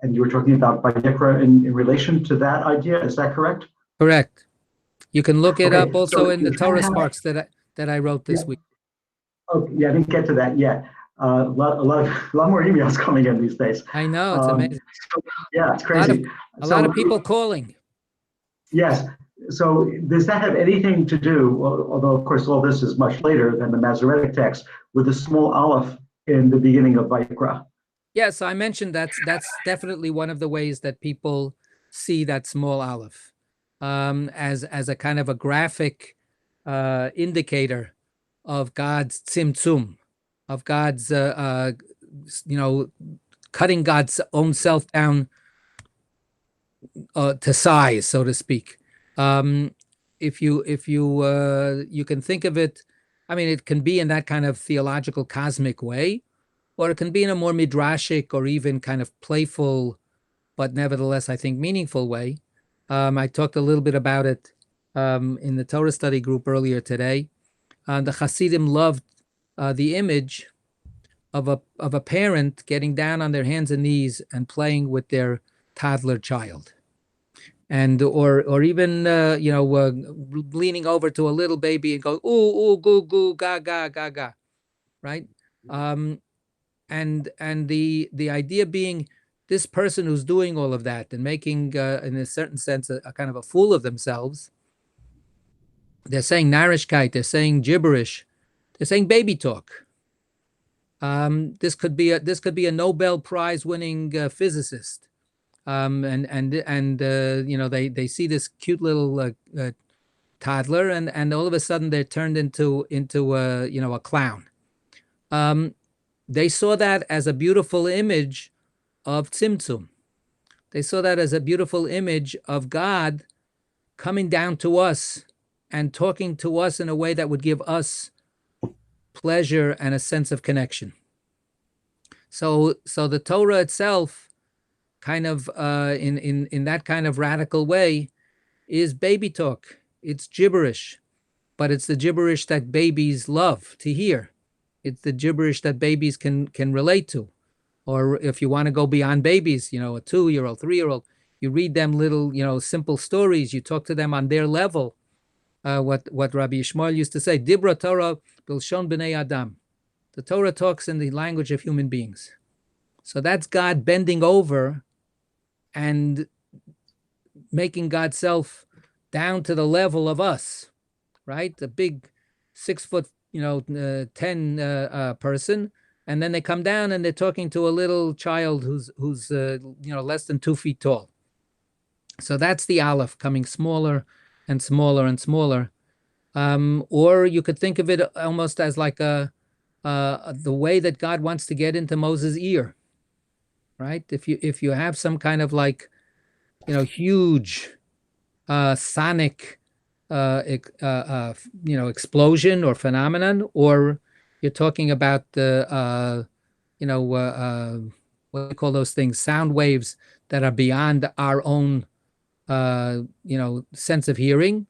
And you were talking about Vayikra in relation to that idea. Is that correct? Correct. You can look it up also so in the Torah Sparks that I wrote this week. Okay, yeah, I didn't get to that yet. A lot more emails coming in these days. I know, it's amazing. Yeah, it's crazy. A lot of people calling. Yes. So does that have anything to do, although of course all this is much later than the Masoretic text, with the small aleph in the beginning of Vayikra? Yes, I mentioned that's definitely one of the ways that people see that small aleph as a kind of a graphic indicator of God's tzimtzum, of God's cutting God's own self down to size, so to speak. If you can think of it, I mean, it can be in that kind of theological cosmic way, or it can be in a more midrashic or even kind of playful, but nevertheless, I think, meaningful way. I talked a little bit about it in the Torah study group earlier today. The Hasidim loved the image of a parent getting down on their hands and knees and playing with their toddler child, and or even leaning over to a little baby and go ooh ooh goo goo ga ga ga ga, right? And the idea being, this person who's doing all of that and making in a certain sense a kind of a fool of themselves, they're saying narishkeit, they're saying gibberish, they're saying baby talk. This could be a Nobel Prize winning physicist, they see this cute little toddler, and all of a sudden they're turned into a clown. They saw that as a beautiful image of tzimtzum. They saw that as a beautiful image of God coming down to us and talking to us in a way that would give us pleasure and a sense of connection. So the Torah itself, kind of in that kind of radical way, is baby talk. It's gibberish, but it's the gibberish that babies love to hear. It's the gibberish that babies can relate to. Or if you want to go beyond babies, a 2-year-old, 3-year-old, you read them little, simple stories. You talk to them on their level. What Rabbi Yishmael used to say, Dibra Torah bilshon b'nei Adam. The Torah talks in the language of human beings. So that's God bending over and making God's self down to the level of us, right? A big 6'10" person and then they come down and they're talking to a little child who's less than 2 feet tall. So that's the Aleph coming smaller and smaller and smaller. Or you could think of it almost as like the way that God wants to get into Moses' ear, right? If you have some kind of like, huge sonic explosion or phenomenon, or you're talking about the what do you call those things, sound waves that are beyond our own sense of hearing,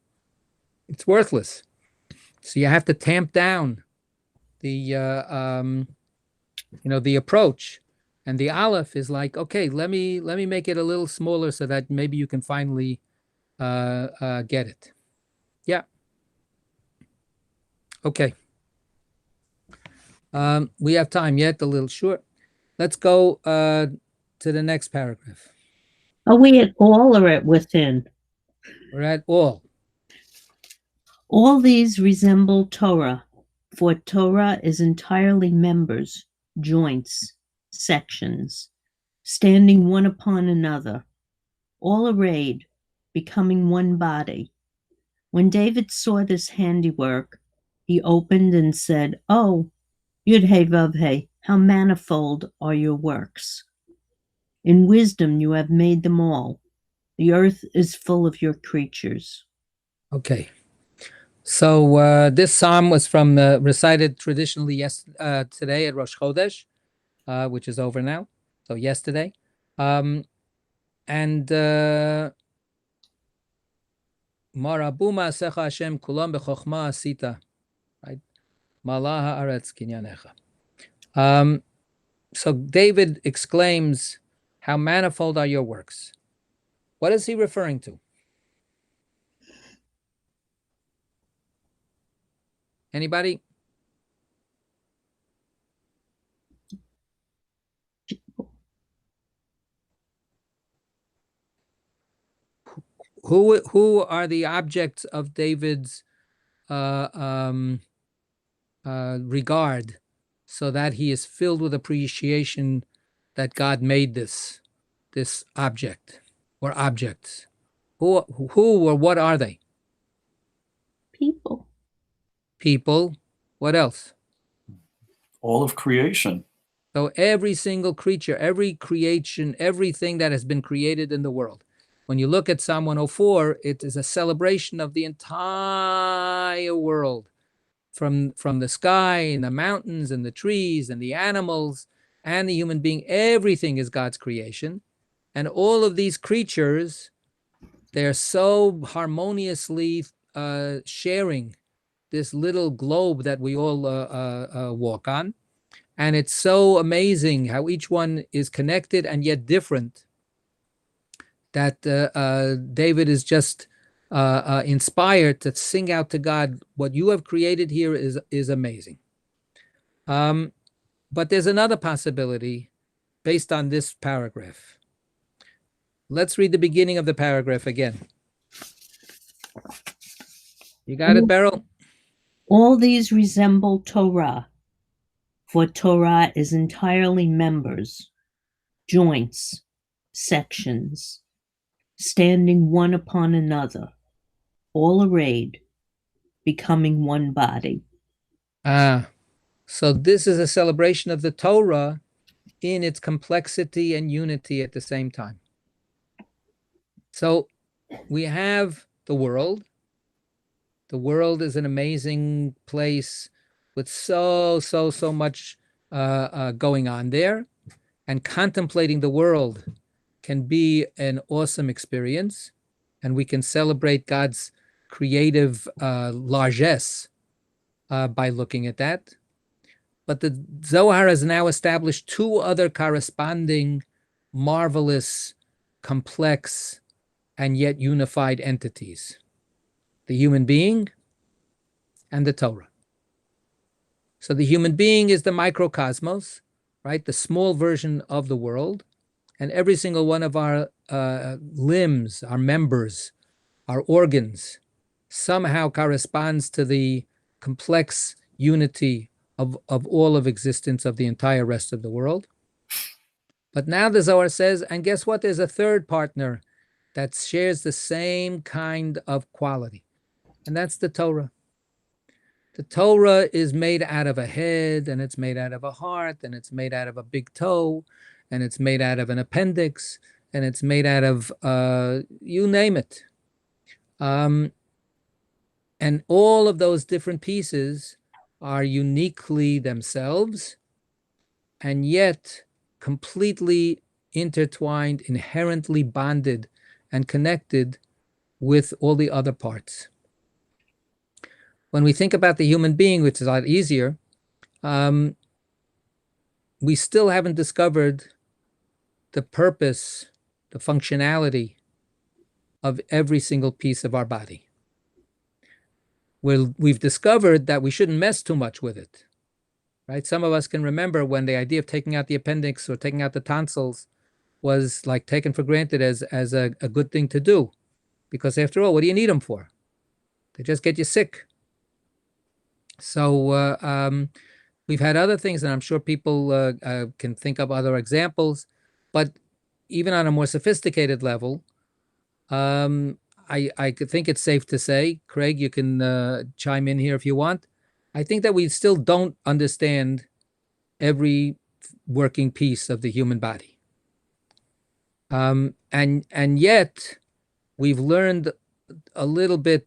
it's worthless. So you have to tamp down the the approach. And the Aleph is like, okay, let me make it a little smaller so that maybe you can finally get it. Yeah. Okay. We have time yet, a little short. Let's go to the next paragraph. Are we at all or at within? We're at all. All these resemble Torah, for Torah is entirely members, joints, sections, standing one upon another, all arrayed, becoming one body. When David saw this handiwork, he opened and said, "Oh, Yud-He-Vav-He, how manifold are your works. In wisdom you have made them all. The earth is full of your creatures." Okay. So this psalm was from recited traditionally today at Rosh Chodesh, which is over now. So yesterday. And Marabuma Secha Hashem Kulam Bechochma Asita, right? Malaha Aretz Kinyanecha. So David exclaims, "How manifold are your works." What is he referring to? Anybody? Who are the objects of David's regard, so that he is filled with appreciation that God made this object or objects? Who or what are they? People. People. What else? All of creation. So every single creature, every creation, everything that has been created in the world. When you look at Psalm 104, it is a celebration of the entire world, from the sky and the mountains and the trees and the animals and the human being. Everything is God's creation. And all of these creatures, they're so harmoniously sharing this little globe that we all walk on. And it's so amazing how each one is connected and yet different, that David is just inspired to sing out to God, what you have created here is amazing. But there's another possibility based on this paragraph. Let's read the beginning of the paragraph again. You got it, Beryl? All these resemble Torah, for Torah is entirely members, joints, sections, standing one upon another, all arrayed, becoming one body. So this is a celebration of the Torah in its complexity and unity at the same time. So we have the world. The world is an amazing place with so much going on there. And contemplating the world can be an awesome experience. And we can celebrate God's creative largesse by looking at that. But the Zohar has now established two other corresponding, marvelous, complex, and yet unified entities: the human being and the Torah. So the human being is the microcosmos, right? The small version of the world. And every single one of our limbs, our members, our organs, somehow corresponds to the complex unity of all of existence, of the entire rest of the world. But now the Zohar says, and guess what? There's a third partner that shares the same kind of quality, and that's the Torah. The Torah is made out of a head, and it's made out of a heart, and it's made out of a big toe, and it's made out of an appendix, and it's made out of you name it. And all of those different pieces are uniquely themselves, and yet completely intertwined, inherently bonded and connected with all the other parts. When we think about the human being, which is a lot easier, we still haven't discovered the purpose, the functionality of every single piece of our body. We've discovered that we shouldn't mess too much with it, right? Some of us can remember when the idea of taking out the appendix or taking out the tonsils was like taken for granted as a good thing to do, because after all, what do you need them for? They just get you sick. So we've had other things, and I'm sure people can think of other examples, but even on a more sophisticated level, I could think it's safe to say, Craig, you can chime in here if you want. I think that we still don't understand every working piece of the human body. And yet we've learned a little bit,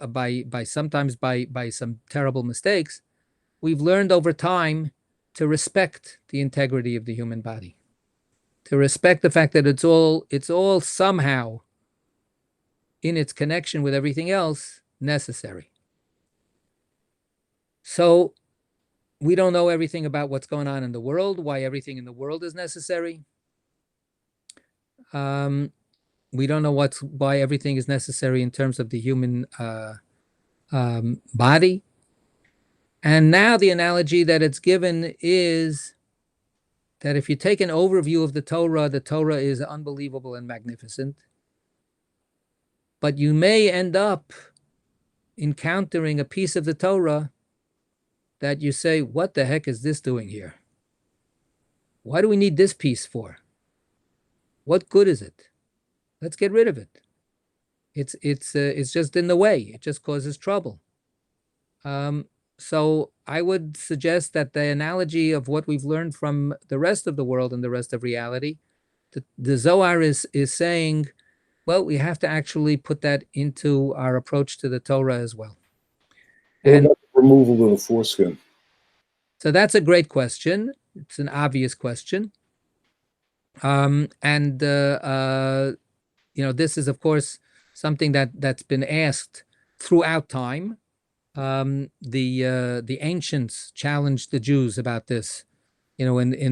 by sometimes by some terrible mistakes, we've learned over time to respect the integrity of the human body, to respect the fact that it's all somehow in its connection with everything else necessary. So we don't know everything about what's going on in the world, why everything in the world is necessary. We don't know why everything is necessary in terms of the human body. And now the analogy that it's given is that if you take an overview of the Torah is unbelievable and magnificent. But you may end up encountering a piece of the Torah that you say, what the heck is this doing here? Why do we need this piece for? What good is it? Let's get rid of it. It's just in the way. It just causes trouble. So I would suggest that the analogy of what we've learned from the rest of the world and the rest of reality, the Zohar is saying, well, we have to actually put that into our approach to the Torah as well. What about the removal of the foreskin? So that's a great question. It's an obvious question. This is, of course, something that's been asked throughout time. The ancients challenged the Jews about this. In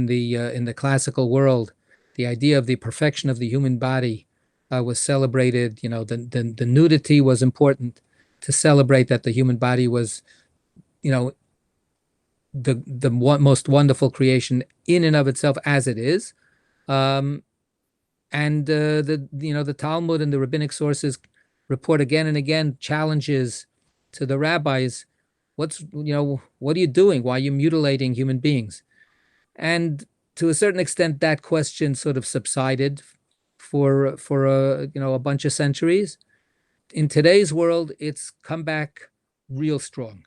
the classical world, the idea of the perfection of the human body was celebrated. The nudity was important to celebrate that the human body was, the most wonderful creation in and of itself as it is. The Talmud and the rabbinic sources report again and again challenges to the rabbis. What are you doing? Why are you mutilating human beings? And to a certain extent, that question sort of subsided for a bunch of centuries. In today's world, it's come back real strong.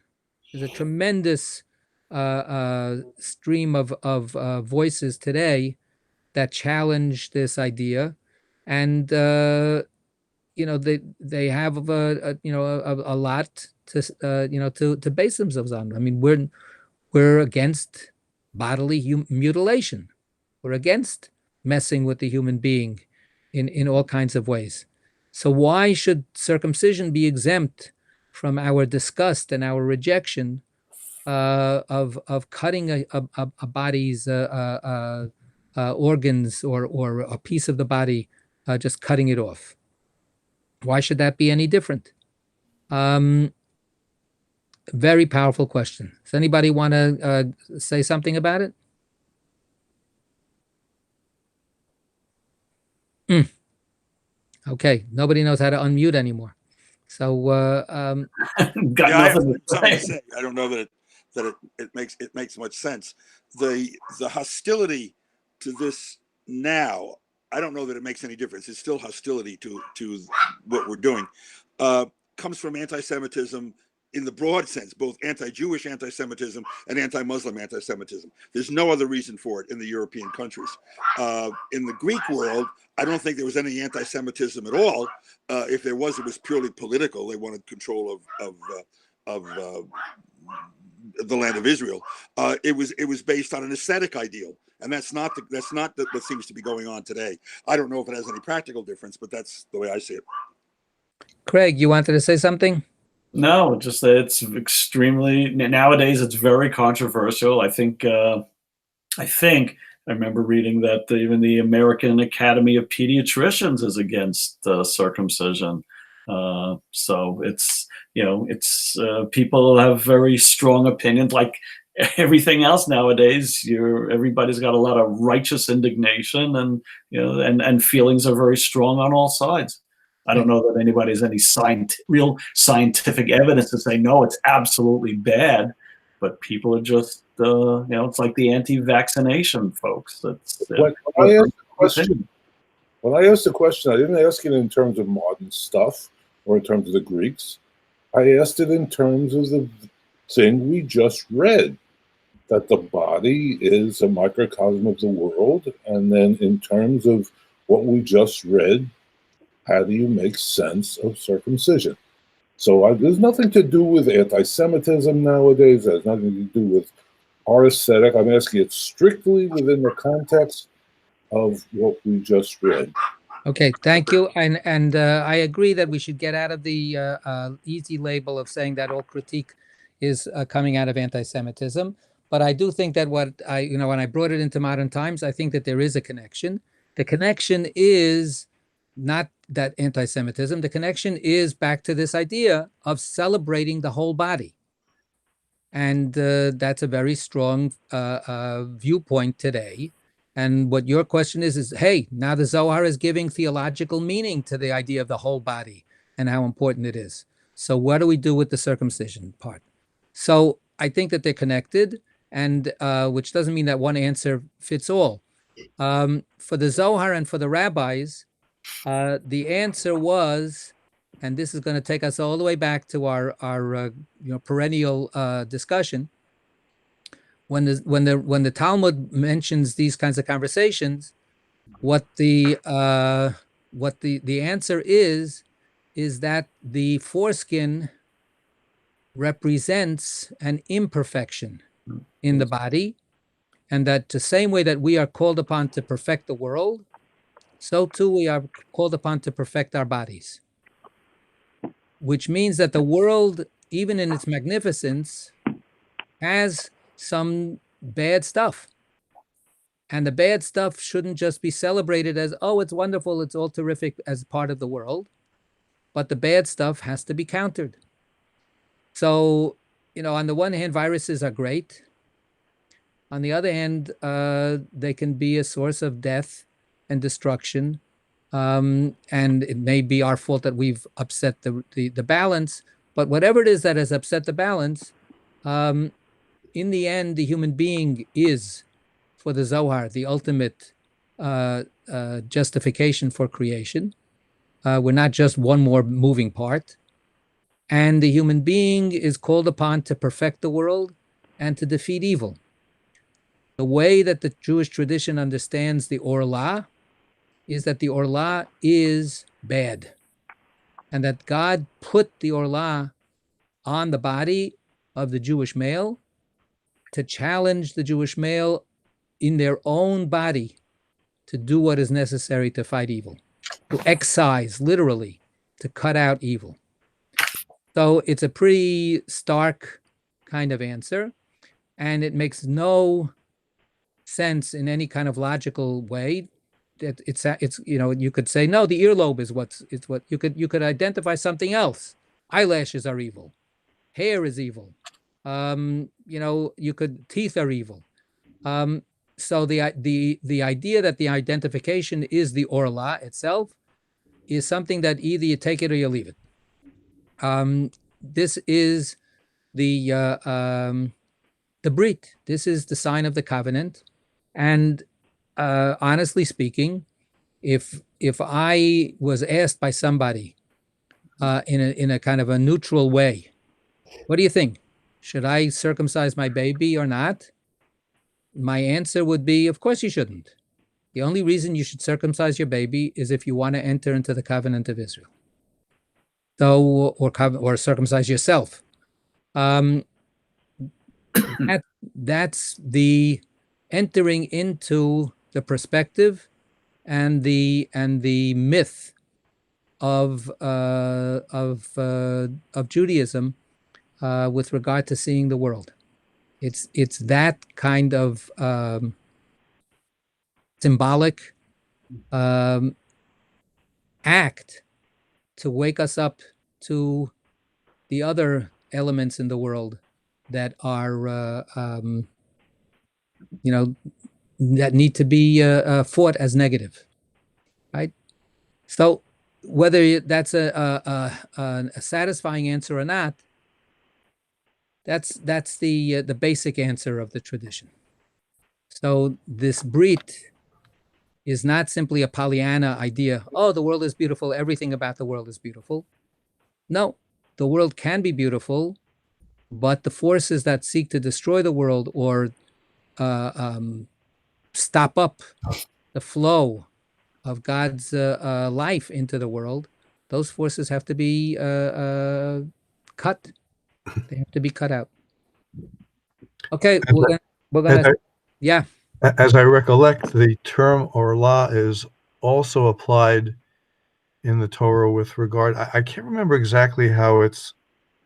There's a tremendous stream of voices today that challenge this idea, and they have a lot to base themselves on. I mean, we're against bodily mutilation. We're against messing with the human being in all kinds of ways. So why should circumcision be exempt from our disgust and our rejection of cutting a body's organs or a piece of the body, just cutting it off? Why should that be any different? Very powerful question. Does anybody want to say something about it? Okay, nobody knows how to unmute anymore. So Got I have nothing to something to say. say. I don't know that that it makes much sense. The hostility to this now, I don't know that it makes any difference. It's still hostility to what we're doing. Comes from anti-Semitism in the broad sense, both anti-Jewish anti-Semitism and anti-Muslim anti-Semitism. There's no other reason for it in the European countries. In the Greek world, I don't think there was any anti-Semitism at all. If there was, it was purely political. They wanted control of the land of Israel. It was based on an aesthetic ideal, and that's not what seems to be going on today. I don't know if it has any practical difference, but that's the way I see it. Craig, you wanted to say something? No, just that it's extremely, nowadays it's very controversial. I remember reading that even the American Academy of Pediatricians is against circumcision. So it's people have very strong opinions, like everything else nowadays. Everybody's got a lot of righteous indignation, and and feelings are very strong on all sides. I don't know that anybody has any real scientific evidence to say, no, it's absolutely bad, but people are just, it's like the anti-vaccination folks. When I asked the question, I didn't ask it in terms of modern stuff or in terms of the Greeks. I asked it in terms of the thing we just read, that the body is a microcosm of the world. And then in terms of what we just read, how do you make sense of circumcision? So there's nothing to do with anti-Semitism nowadays. There's nothing to do with our aesthetic. I'm asking it strictly within the context of what we just read. Okay, thank you. And I agree that we should get out of the easy label of saying that all critique is coming out of anti-Semitism. But I do think that when I brought it into modern times, I think that there is a connection. The connection is not that anti-Semitism. The connection is back to this idea of celebrating the whole body. And that's a very strong viewpoint today. And what your question is, hey, now the Zohar is giving theological meaning to the idea of the whole body and how important it is. So what do we do with the circumcision part? So I think that they're connected, and which doesn't mean that one answer fits all. For the Zohar and for the rabbis, the answer was, and this is going to take us all the way back to our perennial discussion. When the Talmud mentions these kinds of conversations, what the answer is that the foreskin represents an imperfection in the body, and that the same way that we are called upon to perfect the world, so too we are called upon to perfect our bodies. Which means that the world, even in its magnificence, has some bad stuff. And the bad stuff shouldn't just be celebrated as, oh, it's wonderful, it's all terrific as part of the world. But the bad stuff has to be countered. So, on the one hand, viruses are great. On the other hand, they can be a source of death and destruction. And it may be our fault that we've upset the balance. But whatever it is that has upset the balance, in the end, the human being is, for the Zohar, the ultimate justification for creation. We're not just one more moving part. And the human being is called upon to perfect the world and to defeat evil. The way that the Jewish tradition understands the Orlah is that the Orlah is bad, and that God put the Orlah on the body of the Jewish male to challenge the Jewish male in their own body to do what is necessary to fight evil, to excise, literally, to cut out evil. So it's a pretty stark kind of answer, and it makes no sense in any kind of logical way. That it's you could say, no, the earlobe is what you could identify something else. Eyelashes are evil, hair is evil, teeth are evil. So the idea that the identification is the Orlah itself is something that either you take it or you leave it. This is the the Brit. This is the sign of the covenant. And honestly speaking, if I was asked by somebody in a kind of a neutral way, what do you think? Should I circumcise my baby or not? My answer would be, of course you shouldn't. The only reason you should circumcise your baby is if you want to enter into the covenant of Israel. So, or circumcise yourself. That's the entering into the perspective and the myth of Judaism with regard to seeing the world. It's that kind of symbolic act to wake us up to the other elements in the world that are that need to be fought as negative, right? So whether that's a satisfying answer or not, that's the basic answer of the tradition. So this Brit is not simply a Pollyanna idea. Oh, the world is beautiful. Everything about the world is beautiful. No, the world can be beautiful, but the forces that seek to destroy the world or stop up the flow of God's life into the world, those forces have to be cut. They have to be cut out. Okay, we're gonna yeah. As I recollect, the term orla is also applied in the Torah with regard, I can't remember exactly how it's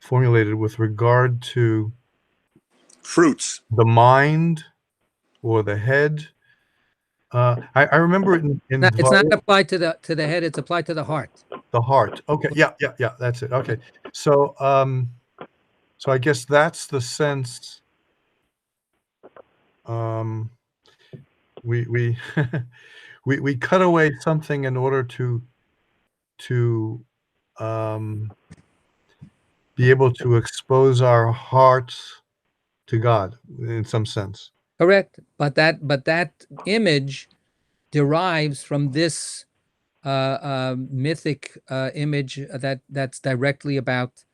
formulated with regard to Fruits. the mind or the head. I remember it in It's not applied to the head, it's applied to the heart. the heart. Okay, yeah, that's it. Okay, so so I guess that's the sense. We we cut away something in order to be able to expose our hearts to God in some sense. Correct, but that image derives from this mythic image that's directly about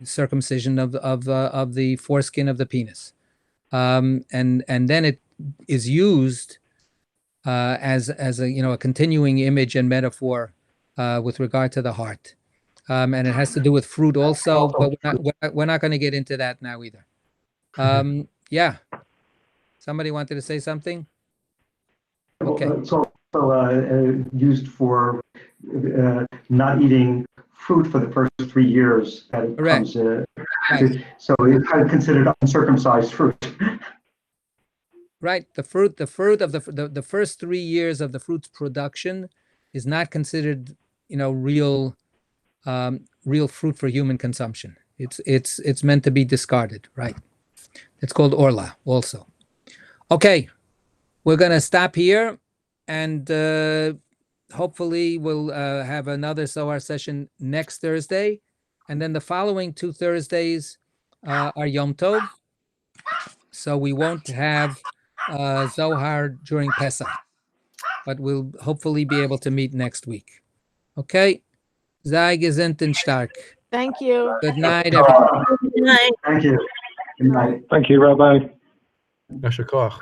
circumcision of the foreskin of the penis, and then it is used as a continuing image and metaphor with regard to the heart, and it has to do with fruit also, but we're not going to get into that now either. Yeah, somebody wanted to say something. Okay. It's also used for not eating fruit for the first 3 years that it comes. Right. So it's kind of considered uncircumcised fruit. Right. The fruit of the first 3 years of the fruit's production is not considered, real fruit for human consumption. It's meant to be discarded. Right. It's called orla also. Okay. We're going to stop here, and hopefully we'll have another Zohar session next Thursday. And then the following 2 Thursdays are Yom Tov. So we won't have Zohar during Pesach, but we'll hopefully be able to meet next week. Okay? Sei gesund und stark. Thank you. Good night, everyone. Good night. Thank you. Good night. Thank you, Rabbi. Yasher koach.